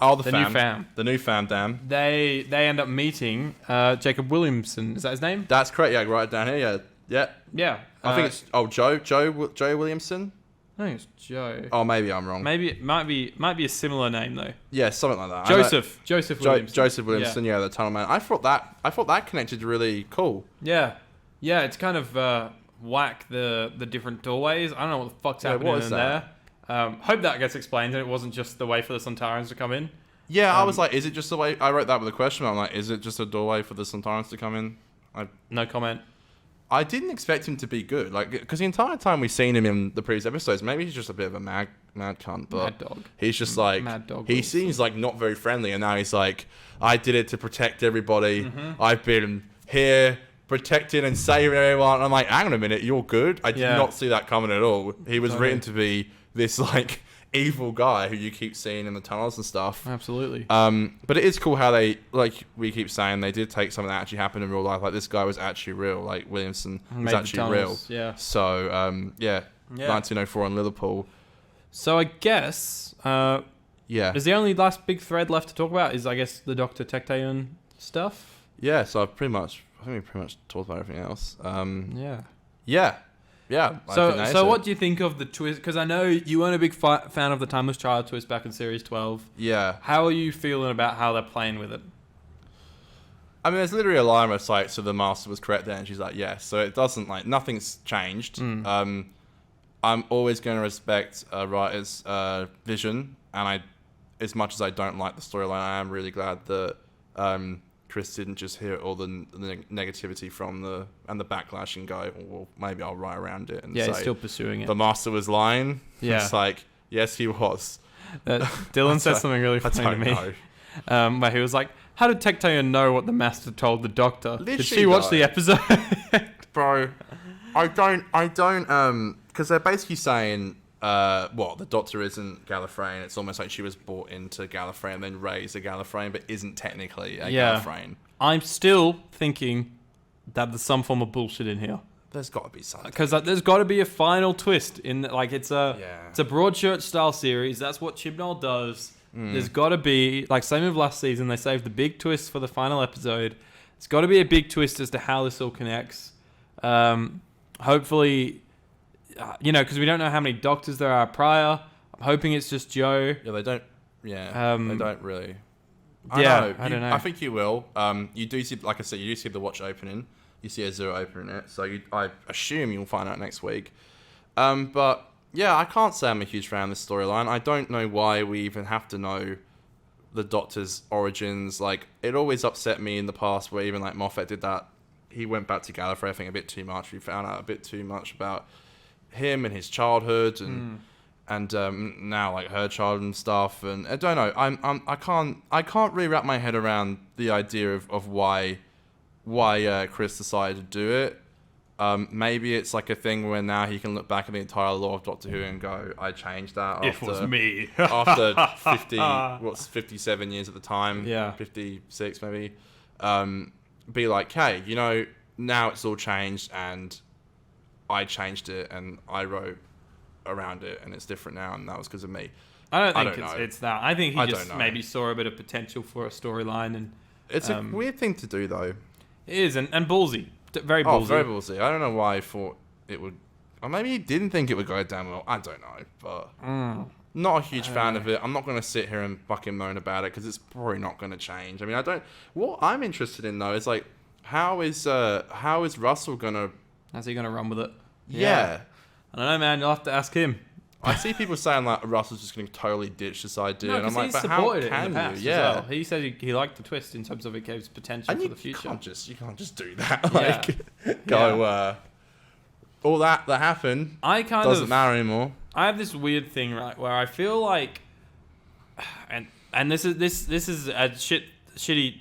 Oh, the new fam, the new fam. Damn. They end up meeting Jacob Williamson. Is that his name? That's correct. Yeah, right down here. Yeah. I think it's Joe Williamson. I think it's Joe. Oh, maybe I'm wrong. Maybe it might be a similar name though. Yeah, something like that. Joseph Williamson. Joseph Williamson. Yeah, the Tunnel Man. I thought that connected really cool. Yeah. It's kind of whack the different doorways. I don't know what the fuck's happening in there. Hope that gets explained and it wasn't just the way for the Sontarans to come in. Yeah, I was like, is it just the way? I wrote that with a question. I'm like, is it just a doorway for the Sontarans to come in? No comment. I didn't expect him to be good, like, because the entire time we've seen him in the previous episodes, maybe he's just a bit of a mad cunt, but mad dog. He's just like, mad dog he rules. seems like not very friendly, and now he's like, I did it to protect everybody. Mm-hmm. I've been here protecting and saving everyone. And I'm like, hang on a minute, you're good? I did not see that coming at all. He was written to be this like evil guy who you keep seeing in the tunnels and stuff. Absolutely. But it is cool how they, like we keep saying, they did take something that actually happened in real life. Like this guy was actually real. Like Williamson was actually real. Yeah. So 1904 in Liverpool. So I guess is the only last big thread left to talk about is I guess the Dr. Tecteun stuff. Yeah. So I think we pretty much talked about everything else. Yeah. So what do you think of the twist? Because I know you weren't a big fan of the Timeless Child twist back in Series 12. Yeah. How are you feeling about how they're playing with it? I mean, there's literally a line where it's like, so the master was correct there, and she's like, yes. So it doesn't, like, nothing's changed. I'm always going to respect a writer's vision, and as much as I don't like the storyline, I am really glad that Chris didn't just hear all the negativity from the backlash and go, well, maybe I'll write around it and say, he's still pursuing it. The master was lying. Yeah. It's like, yes, he was. Dylan said something really funny to me. Where he was like, how did Tecteun know what the master told the doctor? Literally, did she watch the episode? Bro, I don't, because they're basically saying, the doctor isn't Gallifreyan. It's almost like she was brought into Gallifreyan and then raised a Gallifreyan, but isn't technically a Gallifreyan. I'm still thinking that there's some form of bullshit in here. There's got to be something. Because there's got to be a final twist in like it's a Broadchurch style series. That's what Chibnall does. There's got to be, like same with last season, they saved the big twist for the final episode. It's got to be a big twist as to how this all connects. Hopefully, because we don't know how many doctors there are prior. I'm hoping it's just Joe. Yeah, they don't. Yeah, they don't really. I don't know. I think you will. You do see, like I said, you do see the watch opening. You see a zero opening it, so I assume you'll find out next week. But yeah, I can't say I'm a huge fan of this storyline. I don't know why we even have to know the Doctor's origins. Like, it always upset me in the past where even like Moffat did that. He went back to Gallifrey, I think, a bit too much. We found out a bit too much about him and his childhood and now like her child and stuff. And I don't know. I can't really wrap my head around the idea of why why Chris decided to do it. Maybe it's like a thing where now he can look back at the entire lore of Doctor Who and go, I changed that. It was me. After 57 years at the time. Yeah. 56 maybe. Be like, hey, now it's all changed and I changed it and I wrote around it and it's different now and that was because of me. I don't think it's that. I think he just maybe saw a bit of potential for a storyline. And it's a weird thing to do, though. It is, and ballsy. Very ballsy. Oh, very ballsy. I don't know why he thought it would... Or maybe he didn't think it would go down well. I don't know, but... Not a huge fan of it. I'm not going to sit here and fucking moan about it because it's probably not going to change. I mean, What I'm interested in, though, is, like, how is Russell going to... How's he going to run with it? Yeah. I don't know, man. You'll have to ask him. I see people saying like Russell's just going to totally ditch this idea, and I'm like, but how can you? Yeah, well. He said he liked the twist in terms of it gives potential for the future. You can't just do that. Like, go. All that happened. Doesn't matter anymore. I have this weird thing, right, where I feel like, and this is a shitty.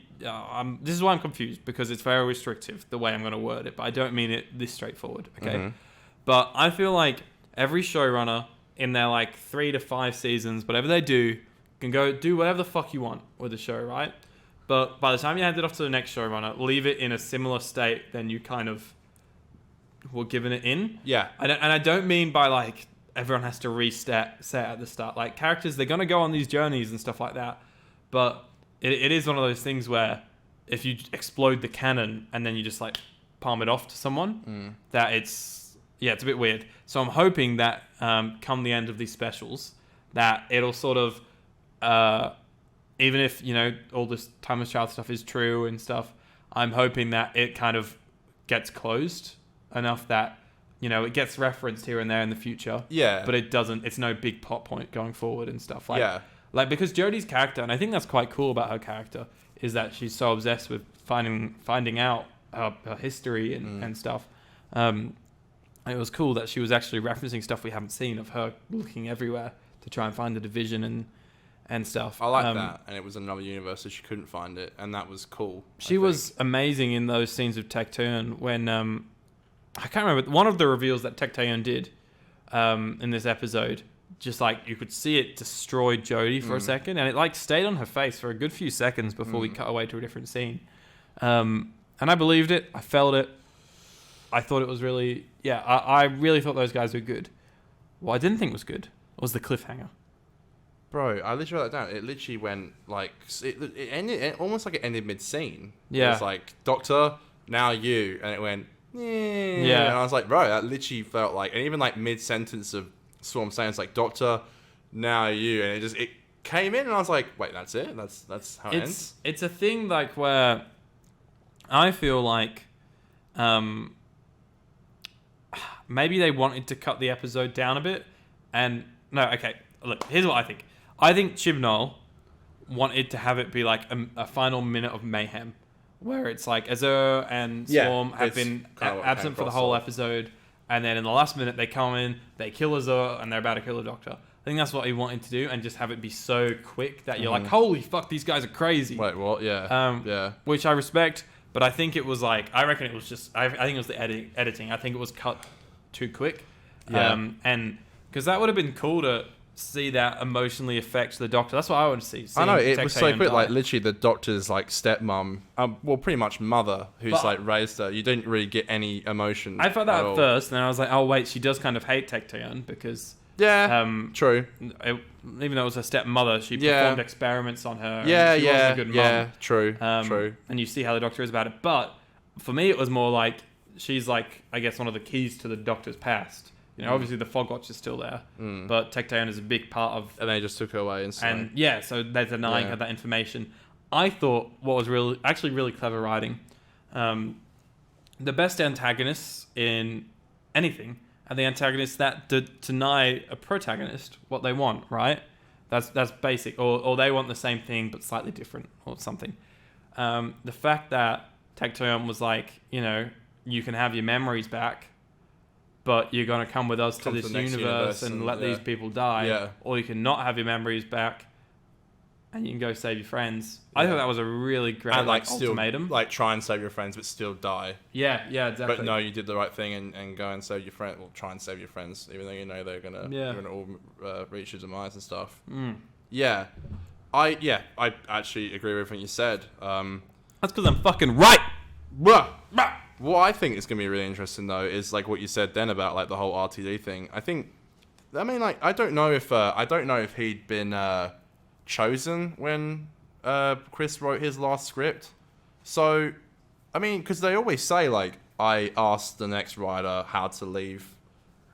This is why I'm confused because it's very restrictive the way I'm going to word it, but I don't mean it this straightforward. Okay, but I feel like every showrunner in their like 3 to 5 seasons, whatever they do, can go do whatever the fuck you want with the show, right? But by the time you hand it off to the next showrunner, leave it in a similar state than you kind of were given it in. Yeah. And I don't mean by like everyone has to reset at the start. Like characters, they're going to go on these journeys and stuff like that. But it is one of those things where if you explode the canon and then you just like palm it off to someone, that it's a bit weird. So I'm hoping that come the end of these specials, that it'll sort of, even if, all this Timeless Child stuff is true and stuff, I'm hoping that it kind of gets closed enough that, it gets referenced here and there in the future. Yeah. But it's no big plot point going forward and stuff. Like, because Jodie's character, and I think that's quite cool about her character, is that she's so obsessed with finding out her history and stuff. It was cool that she was actually referencing stuff we haven't seen of her looking everywhere to try and find the division and stuff. I like that. And it was another universe, so she couldn't find it. And that was cool. She was amazing in those scenes of Tecteun when... I can't remember. One of the reveals that Tecteun did in this episode, just like you could see it destroy Jodie for a second. And it like stayed on her face for a good few seconds before we cut away to a different scene. And I believed it. I felt it. I thought it was really... Yeah, I really thought those guys were good. What I didn't think was good was the cliffhanger. Bro, I literally wrote that down. It literally went like... It ended almost like it ended mid-scene. Yeah. It was like, Doctor, now you. And it went... Yeah. And I was like, bro, that literally felt like... And even like mid-sentence of... So what I'm saying, it's like, Doctor, now you. And it came in and I was like, wait, that's it? That's how it ends? It's a thing like where I feel like... maybe they wanted to cut the episode down a bit. And no, okay, look, here's what I think. I think Chibnall wanted to have it be like a final minute of mayhem where it's like Azure and Swarm have been absent for the whole episode. And then in the last minute, they come in, they kill Azure, and they're about to kill the Doctor. I think that's what he wanted to do and just have it be so quick that you're like, holy fuck, these guys are crazy. Wait, what? Yeah. Yeah. Which I respect, but I think it was like, I reckon it was just, I think it was the editing. I think it was cut too quick. Yeah. And because that would have been cool to see that emotionally affect the Doctor. That's what I want to see. I know, it was so quick. Like, literally, the Doctor's like stepmom, well, pretty much mother, who's like raised her. You didn't really get any emotion. I felt that at first, and then I was like, oh, wait, she does kind of hate Tecteun because. Yeah. True. Even though it was her stepmother, she performed experiments on her. Yeah, and she wasn't a good mum. Yeah, true. True. And you see how the Doctor is about it. But for me, it was more like she's like, I guess, one of the keys to the Doctor's past. Obviously the Fog Watch is still there, but Tecteun is a big part of... And they just took her away instantly. And yeah, so they're denying her that information. I thought what was really clever writing, the best antagonists in anything are the antagonists that deny a protagonist what they want, right? That's basic. Or they want the same thing but slightly different or something. The fact that Tecteun was like, you can have your memories back, but you're going to come with us to this universe and let these people die. Yeah. Or you can not have your memories back, and you can go save your friends. I thought that was a really great And still ultimatum. try and save your friends, but still die. Yeah, exactly. But no, you did the right thing and go and save your friend. Well, try and save your friends, even though you know they're gonna all reach your demise and stuff. Yeah, I actually agree with everything you said. That's because I'm fucking right. What I think is gonna be really interesting though is like what you said then about like the whole RTD thing. I don't know if he'd been chosen when Chris wrote his last script. So, I mean, because they always say like I asked the next writer how to leave.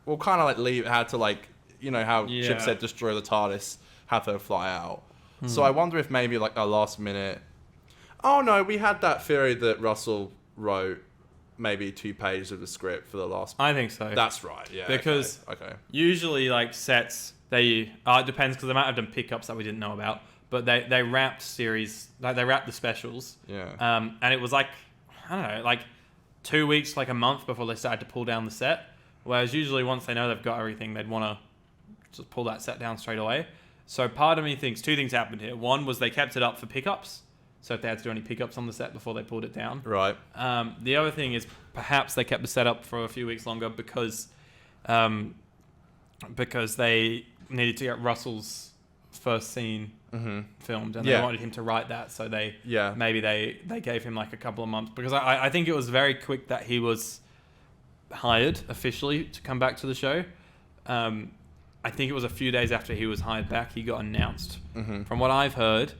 Well, kind of like leave, how to like, you know how Chip said destroy the TARDIS, how to fly out. So I wonder if maybe like a last minute. Oh no, we had that theory that Russell wrote maybe 2 pages of the script for the last. I think so. That's right. Yeah. Because okay. usually like sets it depends because they might have done pickups that we didn't know about, but they wrapped series like they wrapped the specials. Yeah. And it was like I don't know, like 2 weeks, like a month before they started to pull down the set. Whereas usually once they know they've got everything, they'd want to just pull that set down straight away. So part of me thinks 2 things happened here. One was they kept it up for pickups. So if they had to do any pickups on the set before they pulled it down. Right. The other thing is perhaps they kept the set up for a few weeks longer because they needed to get Russell's first scene filmed and they wanted him to write that. So maybe they gave him like a couple of months because I think it was very quick that he was hired officially to come back to the show. I think it was a few days after he was hired back, he got announced. From what I've heard,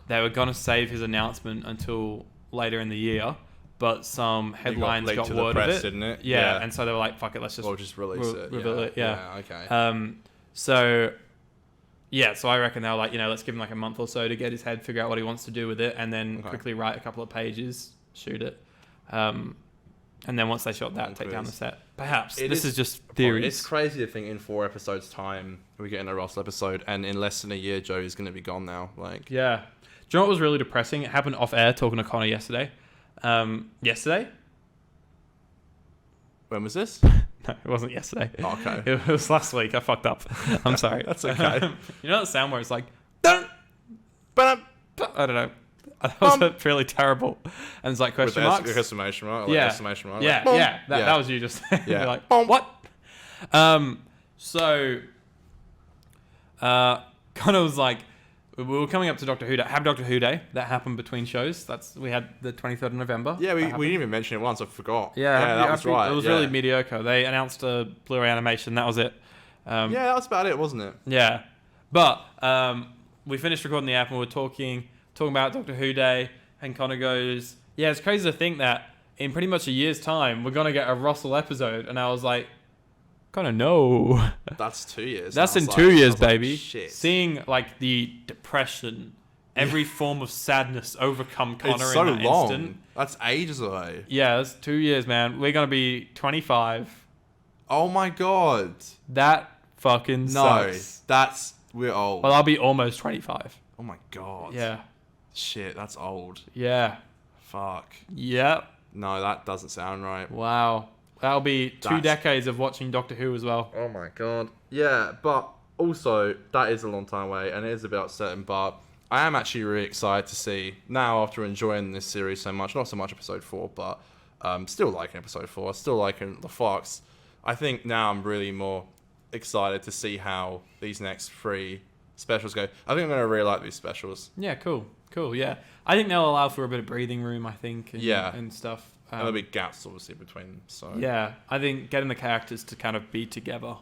they were going to save his announcement until later in the year, but some headlines got word press, of it. Didn't it? Yeah, and so they were like, fuck it, let's just release it. Reveal it. Yeah. Okay. So I reckon they were like, let's give him like a month or so to get his head, figure out what he wants to do with it, and then quickly write a couple of pages, shoot it. And then once they shot that, take down the set. Perhaps. This is just theories. It's crazy to think in 4 episodes' time, we get in a Russell episode, and in less than a year, Joey's going to be gone now. Like, yeah. Do you know what was really depressing? It happened off air talking to Conor yesterday. Yesterday? When was this? No, it wasn't yesterday. Oh, okay. It was last week. I fucked up. I'm sorry. That's okay. You know that sound where it's like, I don't know. That was really terrible. And it's like question marks. Exclamation mark. Yeah. Exclamation mark. Yeah. Like, Yeah. That was you just. Yeah. You're like, what? So, Conor was like, we were coming up to Doctor Who Day. Have Doctor Who Day. That happened between shows. We had the 23rd of November. Yeah, we didn't even mention it once. I forgot. Yeah, that was right. It was really mediocre. They announced a Blu-ray animation. That was it. Yeah, that was about it, wasn't it? Yeah. But we finished recording the app and we were talking about Doctor Who Day, and Conor goes, yeah, it's crazy to think that in pretty much a year's time, we're going to get a Russell episode. And I was like, Conor, no. That's 2 years. That's in 2 years, baby. Like, shit. Seeing like the depression, every form of sadness overcome Conor it's so in that long. instant. That's ages away. Yeah, that's 2 years, man. We're going to be 25. Oh my god. That fucking sucks. We're old. Well, I'll be almost 25. Oh my god. Yeah. Shit, that's old. Yeah. Fuck. Yep. No, that doesn't sound right. Wow. That'll be 2 decades of watching Doctor Who as well. Oh my god. Yeah, but also, that is a long time away, and it is about certain, but I am actually really excited to see, now after enjoying this series so much, not so much episode 4, but still liking episode 4, still liking the Flux. I think now I'm really more excited to see how these next 3 specials go. I think I'm going to really like these specials. Yeah, cool, yeah. I think they'll allow for a bit of breathing room, I think, and stuff. And there'll be gaps, obviously, between them. So. Yeah, I think getting the characters to kind of be together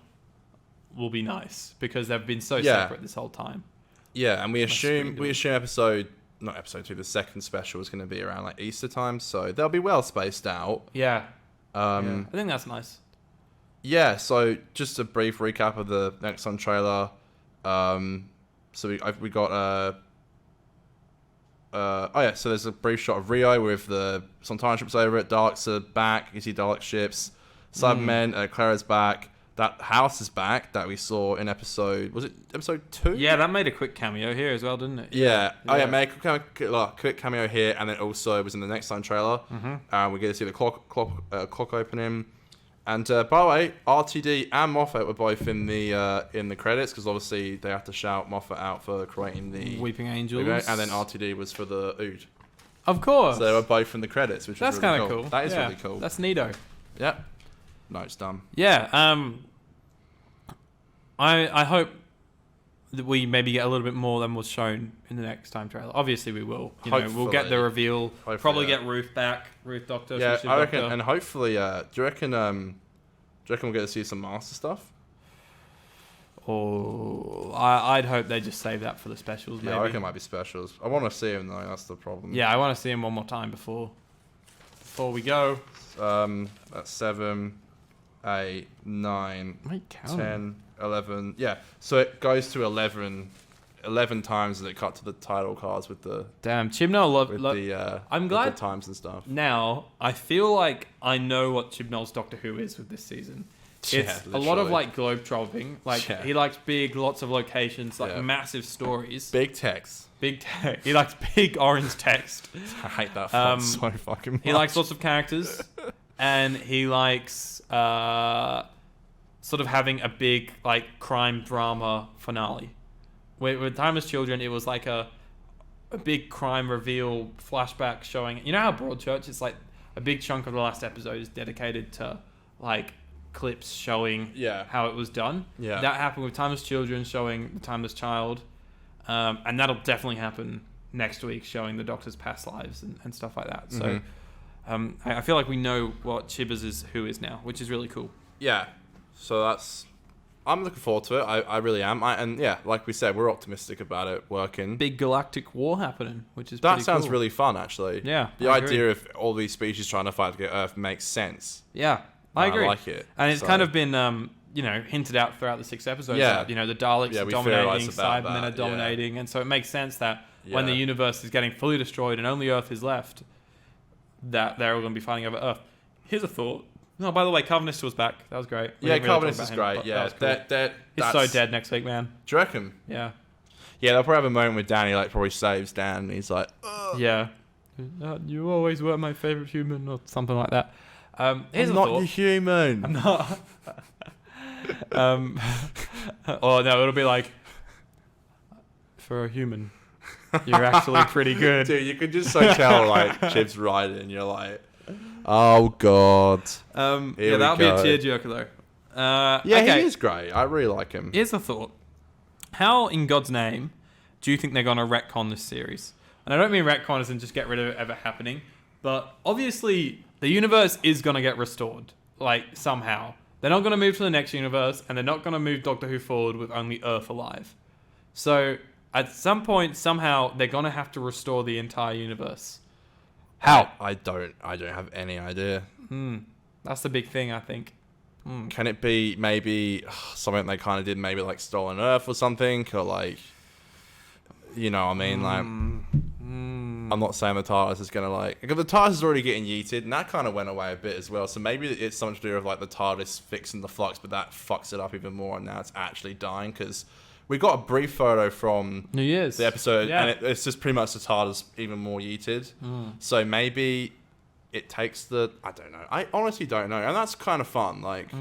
will be nice, because they've been so separate this whole time. Yeah, and we assume episode 2, the second special is going to be around like Easter time, so they'll be well spaced out. Yeah. I think that's nice. Yeah, so just a brief recap of the Nexon trailer. So we got so there's a brief shot of Rio with some time ships over it. Daleks are back. You see Dalek ships. Cybermen, Clara's back. That house is back that we saw in episode 2? Yeah, that made a quick cameo here as well, didn't it? Yeah. Oh yeah, made a quick cameo here, and then also it was in the Nexon trailer. We get to see the clock opening. And by the way, RTD and Moffat were both in the credits because obviously they have to shout Moffat out for creating the Weeping Angels. and then RTD was for the Ood. Of course. So they were both in the credits, which That's was really kind of cool. cool. That is Yeah, really cool. That's neato. Yeah. No, it's dumb. Yeah. I hope that we maybe get a little bit more than was shown in the next time trailer. Obviously, we will. We'll get the reveal. Hopefully, Probably yeah. get Ruth back. Ruth Doctor. Yeah, Shiv I reckon, Doctor. and hopefully, do you reckon we'll get to see some Master stuff? Or I'd hope they just save that for the specials. Maybe. Yeah, I reckon it might be specials. I want to see him though. That's the problem. Yeah, I want to see him one more time before we go. That's 7, 8, 9, 10, 11. Yeah, so it goes to 11 times and it cut to the title cards with the Damn, Chibnall. I'm glad with the times and stuff. now. I feel like I know what Chibnall's Doctor Who is with this season. It's a lot of like globe trolling. Like he likes lots of locations, like massive stories. Big text. He likes big orange text. I hate that font so fucking much. He likes lots of characters, and he likes sort of having a big like crime drama finale. With Timeless Children, it was like a big crime reveal flashback showing. You know how Broadchurch is like a big chunk of the last episode is dedicated to like clips showing how it was done. Yeah, that happened with Timeless Children showing the Timeless Child, and that'll definitely happen next week showing the Doctor's past lives and stuff like that. So I feel like we know what Chibbers Who is now, which is really cool. Yeah, so I'm looking forward to it. I really am. And yeah, like we said, we're optimistic about it working. Big galactic war happening, which is that sounds cool. really fun, actually. Yeah, the idea of all these species trying to fight to get Earth makes sense. Yeah, I agree. I like it, and it's kind of been hinted out throughout the 6 episodes. Yeah, that, the Daleks are dominating, Cybermen are dominating, and so it makes sense that when the universe is getting fully destroyed and only Earth is left, that they're all going to be fighting over Earth. Here's a thought. No, by the way, Calvinist was back. That was great. Yeah, Calvinist is great. Yeah, cool. He's so dead next week, man. Do you reckon? Yeah. Yeah, they'll probably have a moment with Danny, like probably saves Dan, and he's like, ugh. Yeah. You always were my favorite human, or something like that. Here's I'm a not thought. your human. I'm not. Oh no, it'll be like, for a human, you're actually pretty good. Dude, you could just so tell like Chib's riding, you're like, oh god. Yeah, that'll be a tearjerker though. Yeah, okay. he is great. I really like him. Here's the thought. How in God's name do you think they're going to retcon this series? And I don't mean retcon as in just get rid of it ever happening, but obviously the universe is going to get restored, like somehow. They're not going to move to the next universe, and they're not going to move Doctor Who forward with only Earth alive. So at some point, somehow, they're going to have to restore the entire universe. How? I don't have any idea. That's the big thing, I think. Can it be maybe something they kind of did, maybe like Stolen Earth or something, or like, you know what I mean? Like, I'm not saying the TARDIS is going to like, because the TARDIS is already getting yeeted, and that kind of went away a bit as well. So maybe it's something to do with like the TARDIS fixing the flux, but that fucks it up even more, and now it's actually dying because we got a brief photo from New Year's the episode, and it's just pretty much the TARDIS even more yeeted. So maybe it takes I don't know. I honestly don't know, and that's kind of fun. Like,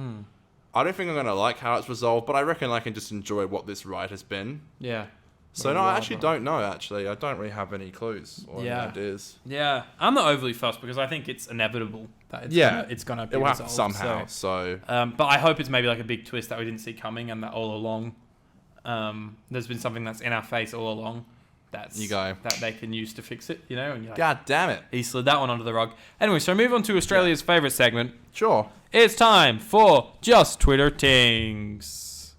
I don't think I'm gonna like how it's resolved, but I reckon I can just enjoy what this ride has been. Yeah. So no, I actually don't know. Actually, I don't really have any clues or any ideas. Yeah, I'm not overly fussed because I think it's inevitable that it's gonna be it will resolved happen somehow. So, but I hope it's maybe like a big twist that we didn't see coming, and that all along, there's been something that's in our face all along. That they can use to fix it, and you're like, God damn it, he slid that one under the rug. Anyway, so move on to Australia's favourite segment. Sure, it's time for Just Twitter Tings.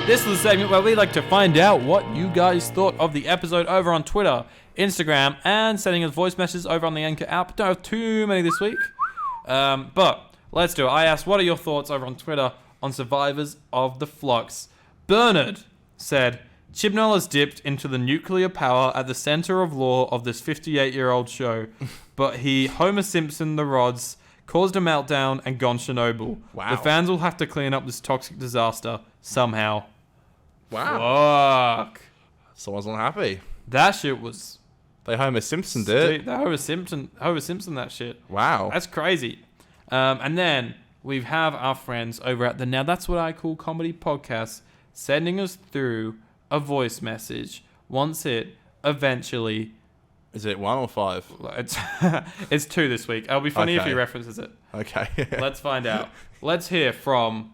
This is the segment where we like to find out what you guys thought of the episode over on Twitter, Instagram, and sending us voice messages over on the Anchor app. Don't have too many this week, but let's do it. I asked, what are your thoughts over on Twitter on Survivors of the Flux? Bernard said, Chibnall has dipped into the nuclear power at the center of law of this 58-year-old show, but he Homer Simpson the rods, caused a meltdown, and gone Chernobyl. Wow. The fans will have to clean up this toxic disaster somehow. Wow. Fuck. Someone's not happy. That shit was... They Homer Simpsoned it. They Homer Simpson that shit. Wow. That's crazy. And then we have our friends over at the Now That's What I Call Comedy podcast sending us through a voice message. Once it eventually... Is it 1 or 5? It's 2 this week. It'll be funny if Okay. he references it. Okay. Let's find out. Let's hear from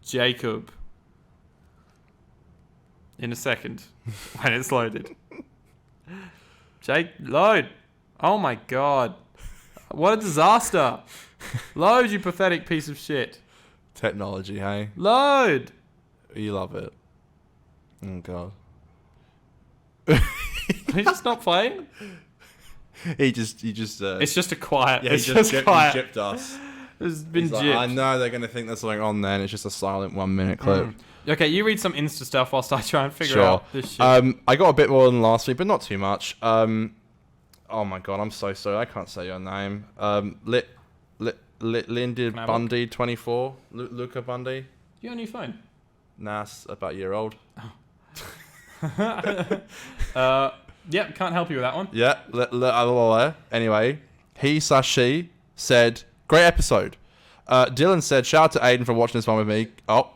Jacob in a second when it's loaded. Jake, load. Oh my god. What a disaster. Load, you pathetic piece of shit. Technology, hey? Load. You love it. Oh, God. Can you just not playing? He just. It's just a quiet. Yeah, it's he just quiet. He gypped us. There's been He's like, gypped. I know they're going to think there's something on there, and it's just a silent 1 minute clip. Okay, you read some Insta stuff whilst I try and figure Sure. out this shit. I got a bit more than last week, but not too much. Oh my god, I'm so sorry. I can't say your name. Lindy Can I Bundy, 24. Luca Bundy. You on your phone? Nah, it's about a year old. Yep, can't help you with that one. Yeah. Anyway, he/she said, great episode. Dylan said, shout out to Aidan for watching this one with me. Oh.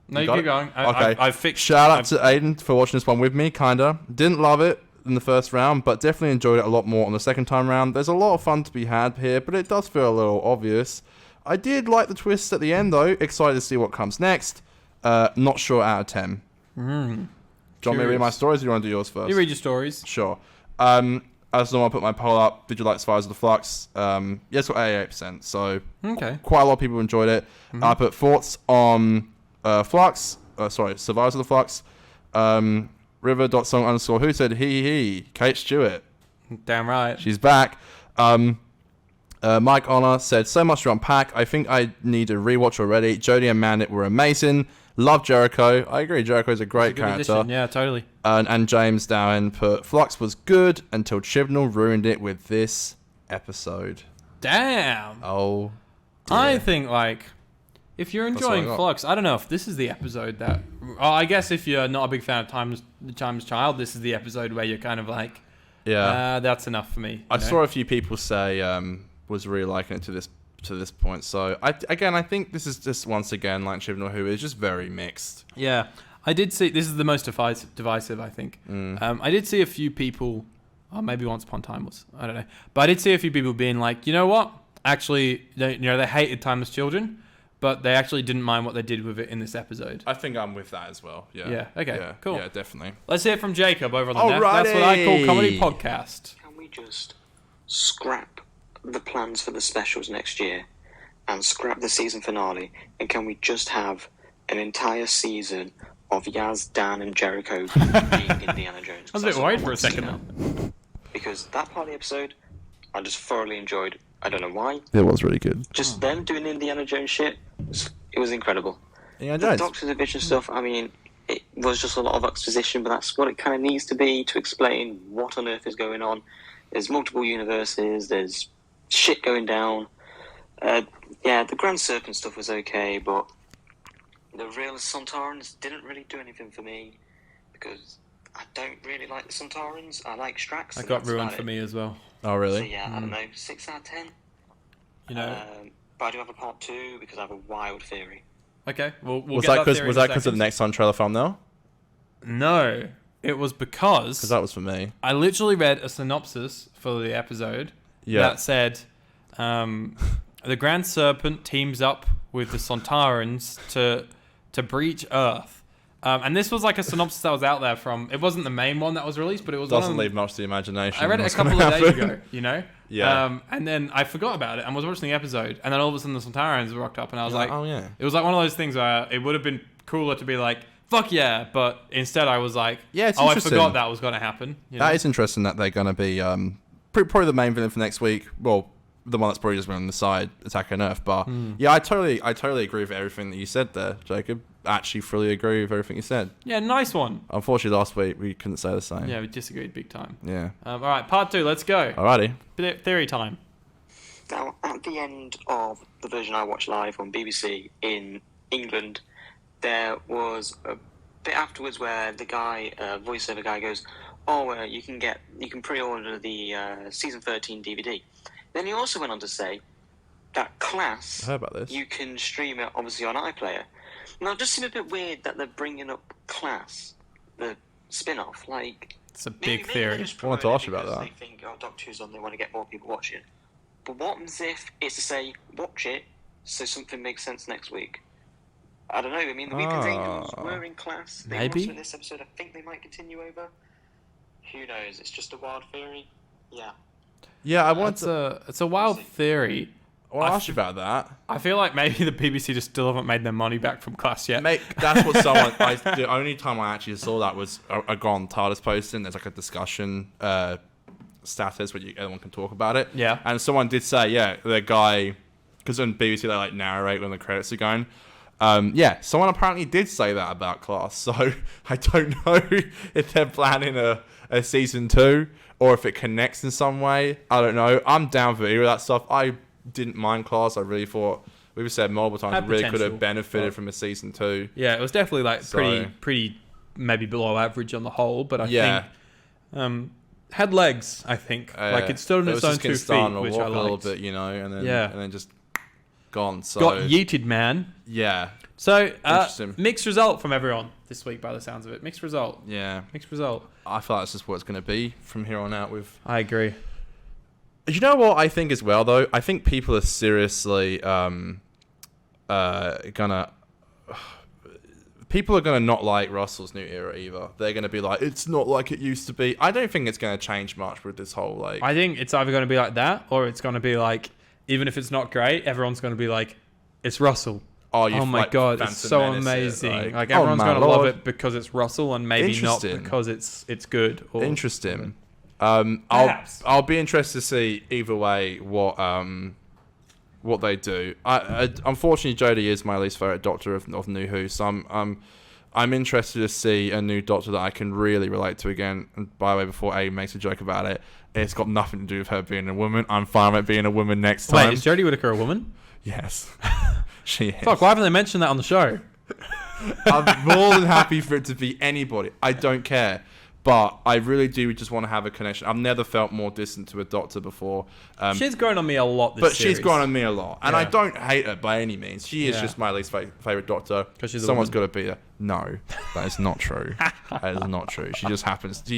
No, you got keep it? going. Okay. I fixed. Shout out to Aidan for watching this one with me, kinda. Didn't love it in the first round, but definitely enjoyed it a lot more on the second time round. There's a lot of fun to be had here, but it does feel a little obvious. I did like the twists at the end, though. Excited to see what comes next. Not sure out of 10. Do you want me to read my stories, or do you want to do yours first? You read your stories. Sure. As normal, I put my poll up. Did you like Survivors of the Flux? Yes, got 88%. So Okay. quite a lot of people enjoyed it. I put thoughts on Flux. Survivors of the Flux. River.song_who said he. Kate Stewart. Damn right. She's back. Mike Honor said, so much to unpack. I think I need a rewatch already. Jodie and Mandit were amazing. Love Jericho. I agree. Jericho's a great character. Addition. Yeah, totally. And James Dowen put, Flux was good until Chibnall ruined it with this episode. Damn. Oh, dear. I think, like, if you're enjoying what I got. Flux, I don't know if this is the episode that... I guess if you're not a big fan of Timeless Child, this is the episode where you're kind of like, Yeah. that's enough for me. I saw a few people say was really liking it to this point. So I think this is just once again like Chibnall, who is just very mixed. Yeah. I did see... This is the most divisive, I think. I did see a few people... Oh, maybe Once Upon a Time was. I don't know. But I did see a few people being like, you know what? Actually, they hated Timeless Children, but they actually didn't mind what they did with it in this episode. I think I'm with that as well. Yeah. Yeah, okay, Yeah, cool. Yeah, definitely. Let's hear from Jacob over on the Alrighty. That's What I Call Comedy podcast. Can we just scrap the plans for the specials next year and scrap the season finale? And can we just have an entire season of Yaz, Dan, and Jericho being Indiana Jones? I was a bit worried for a second now. Because that part of the episode, I just thoroughly enjoyed. I don't know why. It was really good. Just them doing the Indiana Jones shit, it was incredible. Yeah, The Doctor Division stuff, I mean, it was just a lot of exposition, but that's what it kind of needs to be to explain what on earth is going on. There's multiple universes, there's shit going down. The Grand Serpent stuff was okay, but the real Sontarans didn't really do anything for me, because I don't really like the Sontarans. I like Strax. That got ruined for me as well. Oh, So really? yeah, I don't know, 6 out of 10. You know. But I do have a part 2 because I have a wild theory. Okay, we'll Was get that theory because in a of the second. Nexon trailer thumbnail? No, it was because Because that was for me. I literally read a synopsis for the episode that said the Grand Serpent teams up with the Sontarans to breach Earth. And this was like a synopsis that was out there from... It wasn't the main one that was released, but it was Doesn't one of leave much to the imagination. I read it a what's gonna couple of days happen. ago, you know? Yeah. And then I forgot about it and was watching the episode. And then all of a sudden the Sontarans rocked up and I was like... oh, yeah. It was like one of those things where it would have been cooler to be like, fuck yeah. But instead I was like, Yeah, it's I interesting. forgot that was going to happen. You know? That is interesting that they're going to be probably the main villain for next week. Well, the one that's probably just been on the side attacking Earth. But yeah, I totally agree with everything that you said there, Jacob. Actually, fully agree with everything you said. Yeah, nice one. Unfortunately, last week we couldn't say the same. Yeah, we disagreed big time. Yeah. All right, part 2, let's go. Alrighty. Theory time. Now, at the end of the version I watched live on BBC in England, there was a bit afterwards where the guy, voiceover guy, goes, you can pre-order the season 13 DVD. Then he also went on to say that Class, I heard about this. you can stream it obviously on iPlayer. Now, it just seemed a bit weird that they're bringing up Class, the spin-off. Like, It's a big maybe theory. they just I wanted to promote ask it you about because that. They think, Doctor Who's on, they want to get more people watching. But what if it's to say, watch it, so something makes sense next week? I don't know. I mean, the Weekend Angels were in Class. They Maybe. were also in this episode. I think they might continue over. Who knows? It's just a wild theory. Yeah. Yeah, I want It's a wild theory. I want to ask you about that. I feel like maybe the BBC just still haven't made their money back from Class yet. Mate, that's what someone... the only time I actually saw that was I got on TARDIS posting. There's like a discussion status where everyone can talk about it. Yeah. And someone did say, yeah, the guy... Because on BBC, they like narrate when the credits are going. Someone apparently did say that about Class. So I don't know if they're planning a season 2 or if it connects in some way. I don't know. I'm down for either of that stuff. I didn't mind Class. I really thought, we've said multiple times, Had it really could potential, have benefited but- from a season 2. Yeah, it was definitely like So- pretty maybe below average on the whole, but I Yeah. think had legs. I think like it stood on It its was own just 2 getting starting feet, to which walk I a little liked. bit, and then Yeah. and then just gone. So Got yeeted, man. yeah, So Interesting. mixed result from everyone this week, by the sounds of it. Mixed result. yeah. Mixed result. I feel like that's just what it's going to be from here on out. With I agree. you know what I think as well though. I think people are seriously people are gonna not like Russell's new era either. They're gonna be like, it's not like it used to be. I don't think it's gonna change much with this whole like. I think it's either going to be like that, or it's going to be like, even if it's not great, everyone's going to be like, it's Russell. Oh my like, god, Phantom it's so Menace it, amazing! Like oh everyone's my going to love lord. it because it's Russell, and maybe not Interesting. because it's good. Or Interesting. Perhaps. I'll be interested to see either way what they do. I unfortunately Jodie is my least favorite Doctor of New Who, so I'm interested to see a new Doctor that I can really relate to again. And by the way, before A makes a joke about it, it's got nothing to do with her being a woman. I'm fine with being a woman next time. Wait, is Jodie Whittaker a woman? Yes, she is. Fuck, why haven't they mentioned that on the show? I'm more than happy for it to be anybody. I don't care. But I really do just want to have a connection. I've never felt more distant to a Doctor before. She's grown on me a lot this But series. she's grown on me a lot. And Yeah. I don't hate her by any means. She is Yeah. just my least favourite Doctor. 'Cause she's a Someone's woman. got to be there. No, that is not true. That is not true. She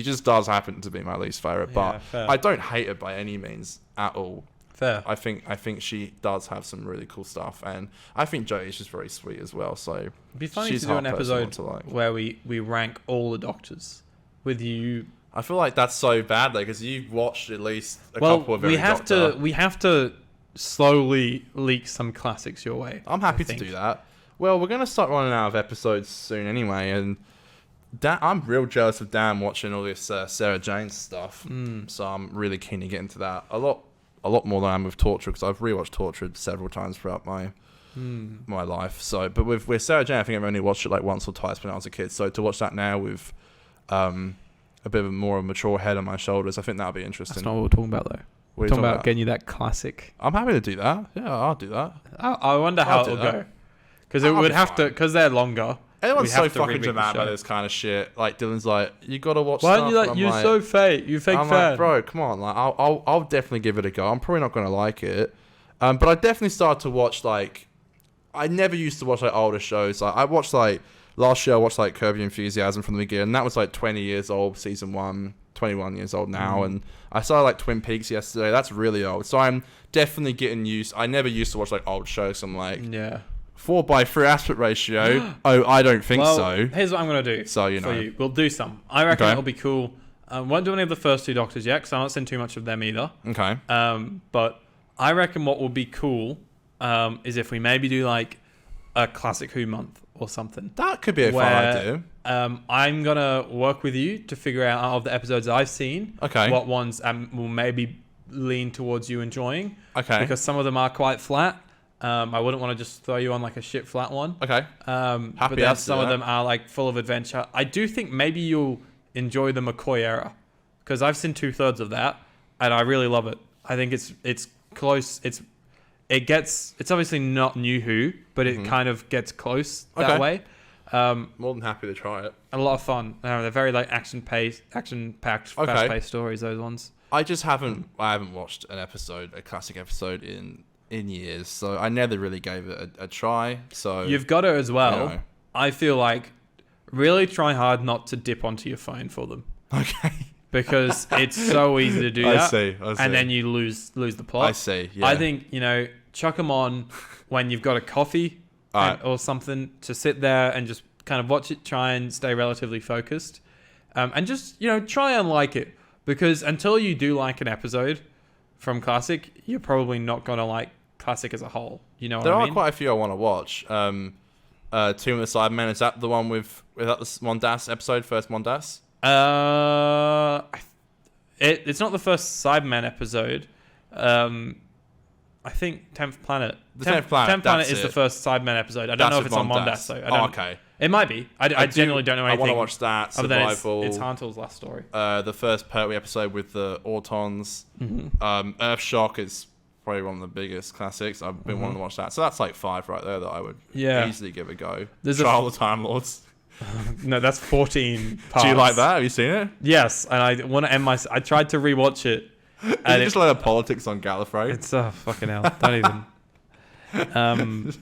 just does happen to be my least favourite. Yeah, But fair. I don't hate her by any means at all. Fair. I think she does have some really cool stuff. And I think Jodie is just very sweet as well. So It'd be funny she's to a do hard an person episode not to like. where we rank all the Doctors with you. I feel like that's so bad though, because you've watched at least a couple of every we have Doctor. to slowly leak some classics your way. I'm happy I to think. do that. Well, we're gonna start running out of episodes soon anyway, and I'm real jealous of Dan watching all this Sarah Jane stuff. So I'm really keen to get into that a lot more than I am with Torture, because I've rewatched Torture several times throughout my life. So, but with Sarah Jane, I think I've only watched it like once or twice when I was a kid. So to watch that now with a bit of a more mature head on my shoulders, I think that'll be interesting. That's not what we're talking about though. What are We're you talking about getting you that classic. I'm happy to do that. Yeah, I'll do that. I wonder how I'll do it'll that. go. Because it I'll would be have to, fine. because they're longer. Everyone's we so have to fucking remake the dramatic about show. this kind of shit. Like Dylan's like, you gotta watch. Why stuff. are you like, I'm you're so fake, you fake I'm fan. like, bro, come on. Like, I'll definitely give it a go. I'm probably not gonna like it, but I definitely started to watch like. I never used to watch like older shows. Like I watched like last year. I watched like Curb Your Enthusiasm from the beginning. And that was like 20 years old, season 1. 21 years old now, and I started like Twin Peaks yesterday. That's really old. So I'm definitely getting used. I never used to watch like old shows. So I'm like, Yeah. 4:3 aspect ratio. Oh, I don't think Well, so. here's what I'm going to do. So, you know. For you. We'll do some. I reckon Okay. it'll be cool. Won't do any of the first 2 Doctors yet, because I'm not seeing too much of them either. Okay. But I reckon what will be cool is if we maybe do like a classic Who month or something. That could be a fun Where, idea. I'm going to work with you to figure out of the episodes I've seen, Okay. what ones will maybe lean towards you enjoying. Okay. Because some of them are quite flat. I wouldn't want to just throw you on like a shit flat one. Okay. But Happy then as to some of that. them are like full of adventure. I do think maybe you'll enjoy the McCoy era, because I've seen 2/3 of that and I really love it. I think it's close. It's obviously not New Who, but it kind of gets close that Okay. way. More than happy to try it. A lot of fun. They're very like action-packed, fast-paced stories. Those ones. I haven't watched a classic episode in years, so I never really gave it a try. So You've got to as well. You know. I feel like really try hard not to dip onto your phone for them. Okay. Because it's so easy to do that. I see. And then you lose the plot. I see. Yeah. I think, chuck them on when you've got a coffee or something to sit there and just kind of watch it, try and stay relatively focused. And just, try and like it. Because until you do like an episode from Classic, you're probably not going to like Classic as a whole. You know what I mean? There are quite a few I want to watch. Tomb of the Cybermen, is that the one with that the Mondas episode, first Mondas? It's not the first Cyberman episode. I think 10th Planet. The 10th Planet. 10th Planet is the first Cyberman episode. I don't know if it's on Mondas though. Okay. It might be. I genuinely don't know anything. I want to watch that. Other than Survival. it's Hantel's last story. The first Pertwee episode with the Autons. Mm-hmm. Earthshock is probably one of the biggest classics. I've been wanting to watch that. So that's like 5 right there that I would easily give a go. There's Trial of the Time Lords. No, that's 14 parts. Do you like that? Have you seen it? Yes, and I want to end my... I tried to rewatch it. And you just let politics on Gallifrey? It's fucking hell. Don't even...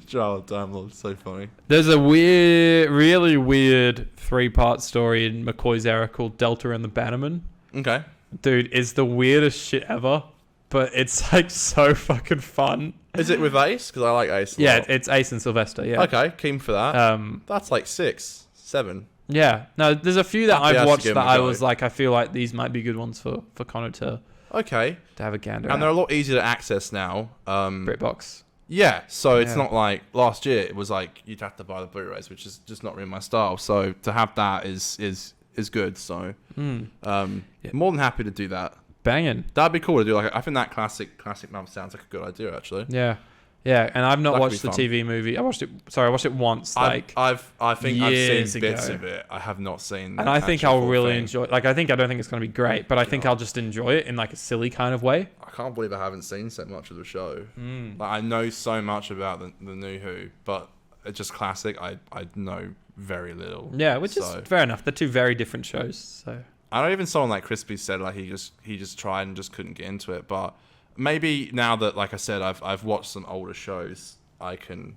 Trial of the Time Lords, so funny. There's a really weird 3-part story in McCoy's era called Delta and the Bannerman. Okay. Dude, it's the weirdest shit ever, but it's like so fucking fun. Is it with Ace? Because I like Ace a Yeah, lot. it's Ace and Sylvester, yeah. Okay, keen for that. That's like 6, 7. Yeah. No, there's a few that Happy I've to watched give that them a I go. was like, I feel like these might be good ones for Conor to have a gander And at. they're a lot easier to access now. BritBox. Yeah, so it's not like last year it was like you'd have to buy the Blu-rays, which is just not really my style. So to have that is good. So more than happy to do that. Banging. That'd be cool to do. Like I think that classic month sounds like a good idea actually. Yeah. Yeah, and I've not That could watched be the fun. TV movie. I watched it once, I think I've years seen bits ago. of it. I have not seen. and the I think actual I'll full really thing. enjoy. Like, I don't think it's going to be great, but I think I'll just enjoy it in like a silly kind of way. I can't believe I haven't seen so much of the show. Like I know so much about the new Who, but it's just classic. I know very little. Yeah, which is fair enough. They're two very different shows. So I know even someone like Crispy said like he just tried and just couldn't get into it. But maybe now that, like I said, I've watched some older shows, I can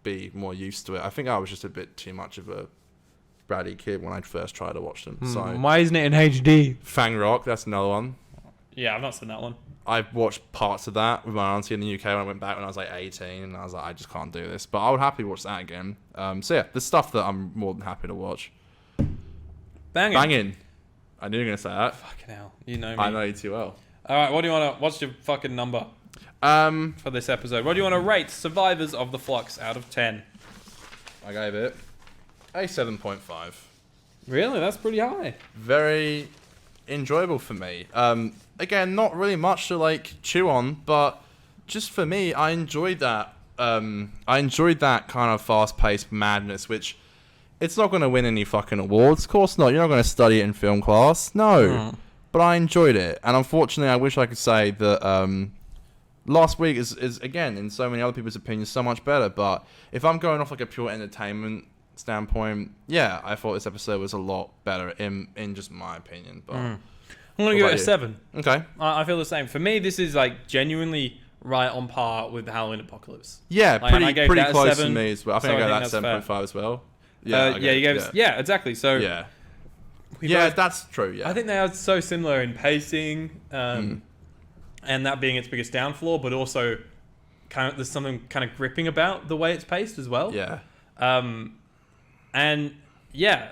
be more used to it. I think I was just a bit too much of a bratty kid when I first tried to watch them. So why isn't it in HD? Fang Rock, that's another one. Yeah, I've not seen that one. I watched parts of that with my auntie in the UK when I went back when I was like 18, and I was like, I just can't do this. But I would happily watch that again. So yeah, the stuff that I'm more than happy to watch. Banging. Banging. I knew you were gonna say that. Fucking hell, you know me. I know you too well. All right, what do you want to? What's your fucking number for this episode? What do you want to rate Survivors of the Flux out of 10? I gave it a 7.5. Really, that's pretty high. Very enjoyable for me. Again, not really much to like chew on, but just for me, I enjoyed that. I enjoyed that kind of fast-paced madness, which it's not going to win any fucking awards. Of course not. You're not going to study it in film class. No. But I enjoyed it, and unfortunately, I wish I could say that last week is again, in so many other people's opinions, so much better. But if I'm going off like a pure entertainment standpoint, yeah, I thought this episode was a lot better in just my opinion. But I'm gonna give it a 7. Okay. I feel the same. For me, this is like genuinely right on par with the Halloween Apocalypse. Yeah, Like, and I gave pretty that a close 7, to me as well. I think so I got that's that fair. 7.5 as well. Yeah, you gave us. Yeah, exactly. So Yeah. we Yeah, both- that's true. Yeah. I think they are so similar in pacing, and that being its biggest downfall, but also kind of there's something kind of gripping about the way it's paced as well. Yeah. And yeah,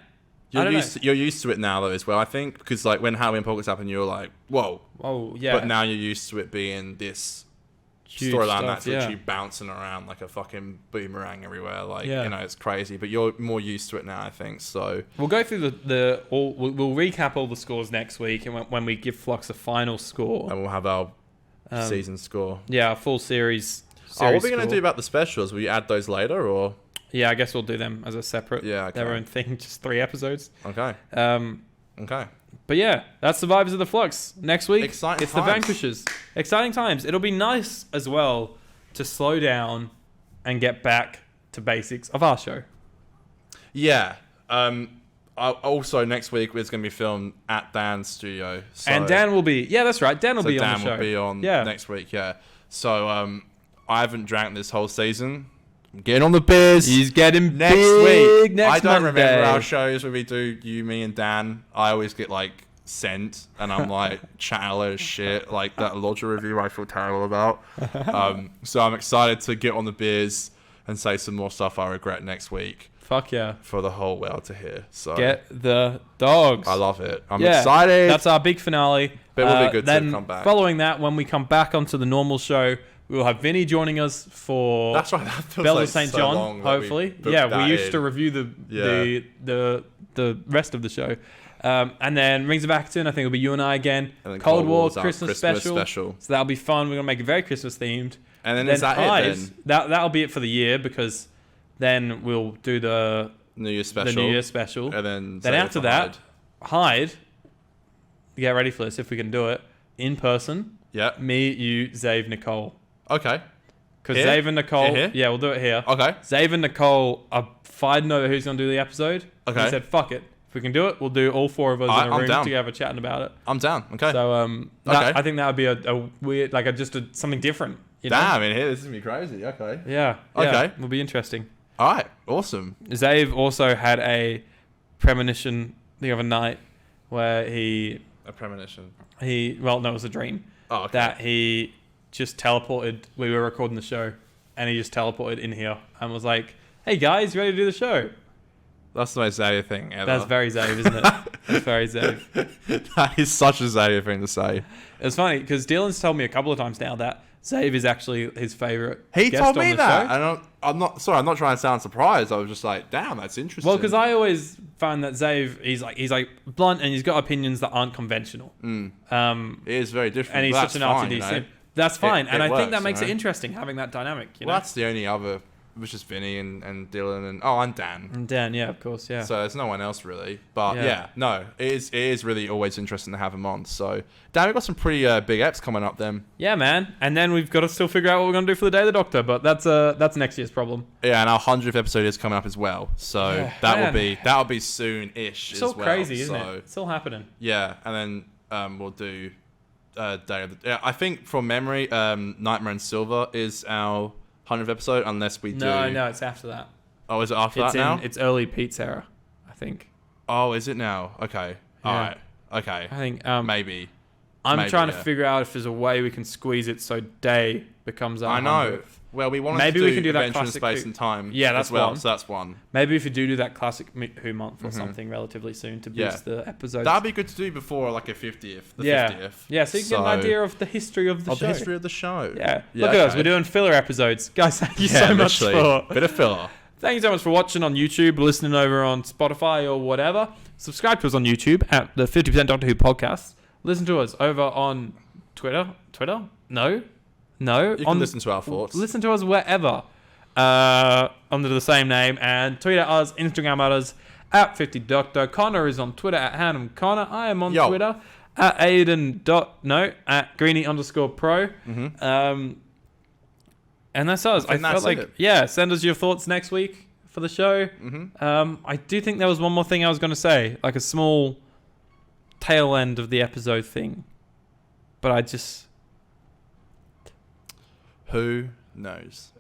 I don't know. You're used to it now though as well. I think because like when Halloween Apocalypse happened, you were like, whoa. Oh yeah. But now you're used to it being this Huge storyline stuff, that's yeah. literally bouncing around like a fucking boomerang everywhere. Like Yeah. you know, it's crazy. But you're more used to it now, I think. So We'll go through we'll recap all the scores next week, and when we give Flux a final score, and we'll have our season score. yeah, our full series. Oh, what are we score. gonna do about the specials? Will you add those later or? Yeah, I guess we'll do them as a separate, Yeah, okay. their own thing, just 3 episodes. Okay. Okay. But yeah, that's Survivors of the Flux. Next week, Exciting it's times. the Vanquishers. Exciting times. It'll be nice as well to slow down and get back to basics of our show. Yeah. Also, next week it's going to be filmed at Dan's studio. So, And Dan will be... Yeah, that's right. Dan will be on the Dan show. will be on next week, yeah. So, I haven't drank this whole season. I'm getting on the beers. He's getting next big week. next I don't Monday. remember our shows where we do you, me, and Dan. I always get, like, sent, and I'm, like, chatting a load of shit. Like, that Lodger review I feel terrible about. So I'm excited to get on the beers and say some more stuff I regret next week. Fuck yeah. For the whole world to hear. So Get the dogs. I love it. I'm excited. That's our big finale. But it will be good then to come back. Following that, when we come back onto the normal show, we will have Vinny joining us for That's right. That feels Bell like of St. so John, long that hopefully. booked Yeah, that we used in. to review the rest of the show. And then Rings of Acton, I think it'll be you and I again. And then Cold War War's our Christmas special. So that'll be fun. We're going to make it very Christmas themed. And then is that it then? That'll be it for the year, because then we'll do the New Year special. The New Year special. And then after that, Hyde. Get ready for this if we can do it. In person. Yeah. Me, you, Zave, Nicole. Okay. Because Zave and Nicole... Here? Yeah, we'll do it here. Okay. Zave and Nicole are fighting over who's going to do the episode. Okay. We said, fuck it. If we can do it, we'll do all four of us in a room together chatting about it. I'm down. Okay. So, okay. I think that would be a weird... Like, something different. You know? Damn, in here, this is going to be crazy. Okay. Yeah. Okay. It'll be interesting. All right. Awesome. Zave also had a premonition the other night where A premonition. well, no, it was a dream. Oh, okay. That he just teleported. We were recording the show, and he just teleported in here and was like, "Hey guys, you ready to do the show?" That's the most Xavier thing ever. That's very Zave, isn't it? That's very Zave. That is such a Xavier thing to say. It's funny because Dylan's told me a couple of times now that Zave is actually his favorite. He guest told on me the that. show. And I'm not trying to sound surprised. I was just like, damn, that's interesting. Well, because I always find that Zave, he's like blunt and he's got opinions that aren't conventional. It is very different. And he's That's such an fine, RTD you know? sim. That's fine. It And I think works, that makes you it know? interesting having that dynamic. You know? Well, that's the only other, which is Vinny and Dylan and Dan. And Dan, yeah, of course, yeah. So there's no one else really. But no, it is really always interesting to have him on. So, Dan, we've got some pretty big eps coming up then. Yeah, man. And then we've got to still figure out what we're going to do for the Day of the Doctor, but that's next year's problem. Yeah, and our 100th episode is coming up as well. So that'll be soon-ish It's as all well. crazy, isn't it? It's all happening. Yeah, and then we'll do Day of the... Yeah, I think from memory, Nightmare and Silver is our 100th episode, unless we do... No, it's after that. Oh, is it after that now? It's early Pete's era, I think. Oh, is it now? Okay. Yeah. All right. Okay. I think... Maybe. I'm trying to figure out if there's a way we can squeeze it so Day becomes our 100th. I know. Well, we want Maybe to we can do that Adventure in classic Space Who. and Time Yeah, that's as well. one. So that's one. Maybe if you do that classic Who month or something relatively soon to boost the episodes. That'd be good to do before like a 50th. The 50th. Yeah, so you can get an idea of the history of the show. The history of the show. Yeah. Look at us. We're doing filler episodes. Guys, thank you so much for... Bit of filler. Thank you so much for watching on YouTube, listening over on Spotify or whatever. Subscribe to us on YouTube at the 50% Doctor Who podcast. Listen to us over on Twitter. No. You can listen to our thoughts. Listen to us wherever under the same name. And tweet at us, Instagram at us, at 50Doctor. Conor is on Twitter at Hannum Conor. I am on Twitter at Aidan at Greenie_pro. And that's us. I felt like, send us your thoughts next week for the show. I do think there was one more thing I was going to say, like a small tail end of the episode thing. But I just... Who knows?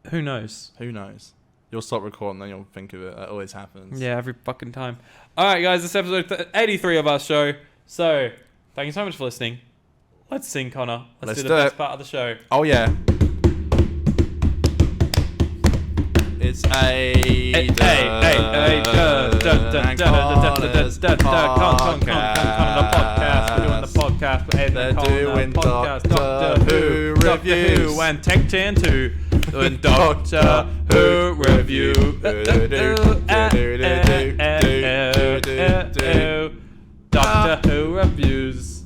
Who knows? Who knows? You'll stop recording, then you'll think of it. That always happens. Yeah, every fucking time. All right, guys, this is episode 83 of our show. So, thank you so much for listening. Let's sing, Conor. Let's do the best part of the show. Oh, yeah. It's a podcast. We're doing Doctor Who reviews and Tech 10 2 doing Doctor Who review. Doctor Who reviews.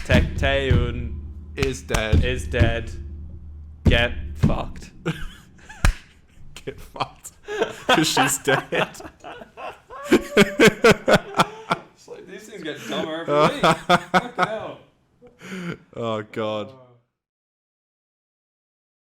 Tech Taeun is dead. Get fucked. Get fucked. Because she's dead. It's like, these things get dumber every week. Fucking hell. Oh, God.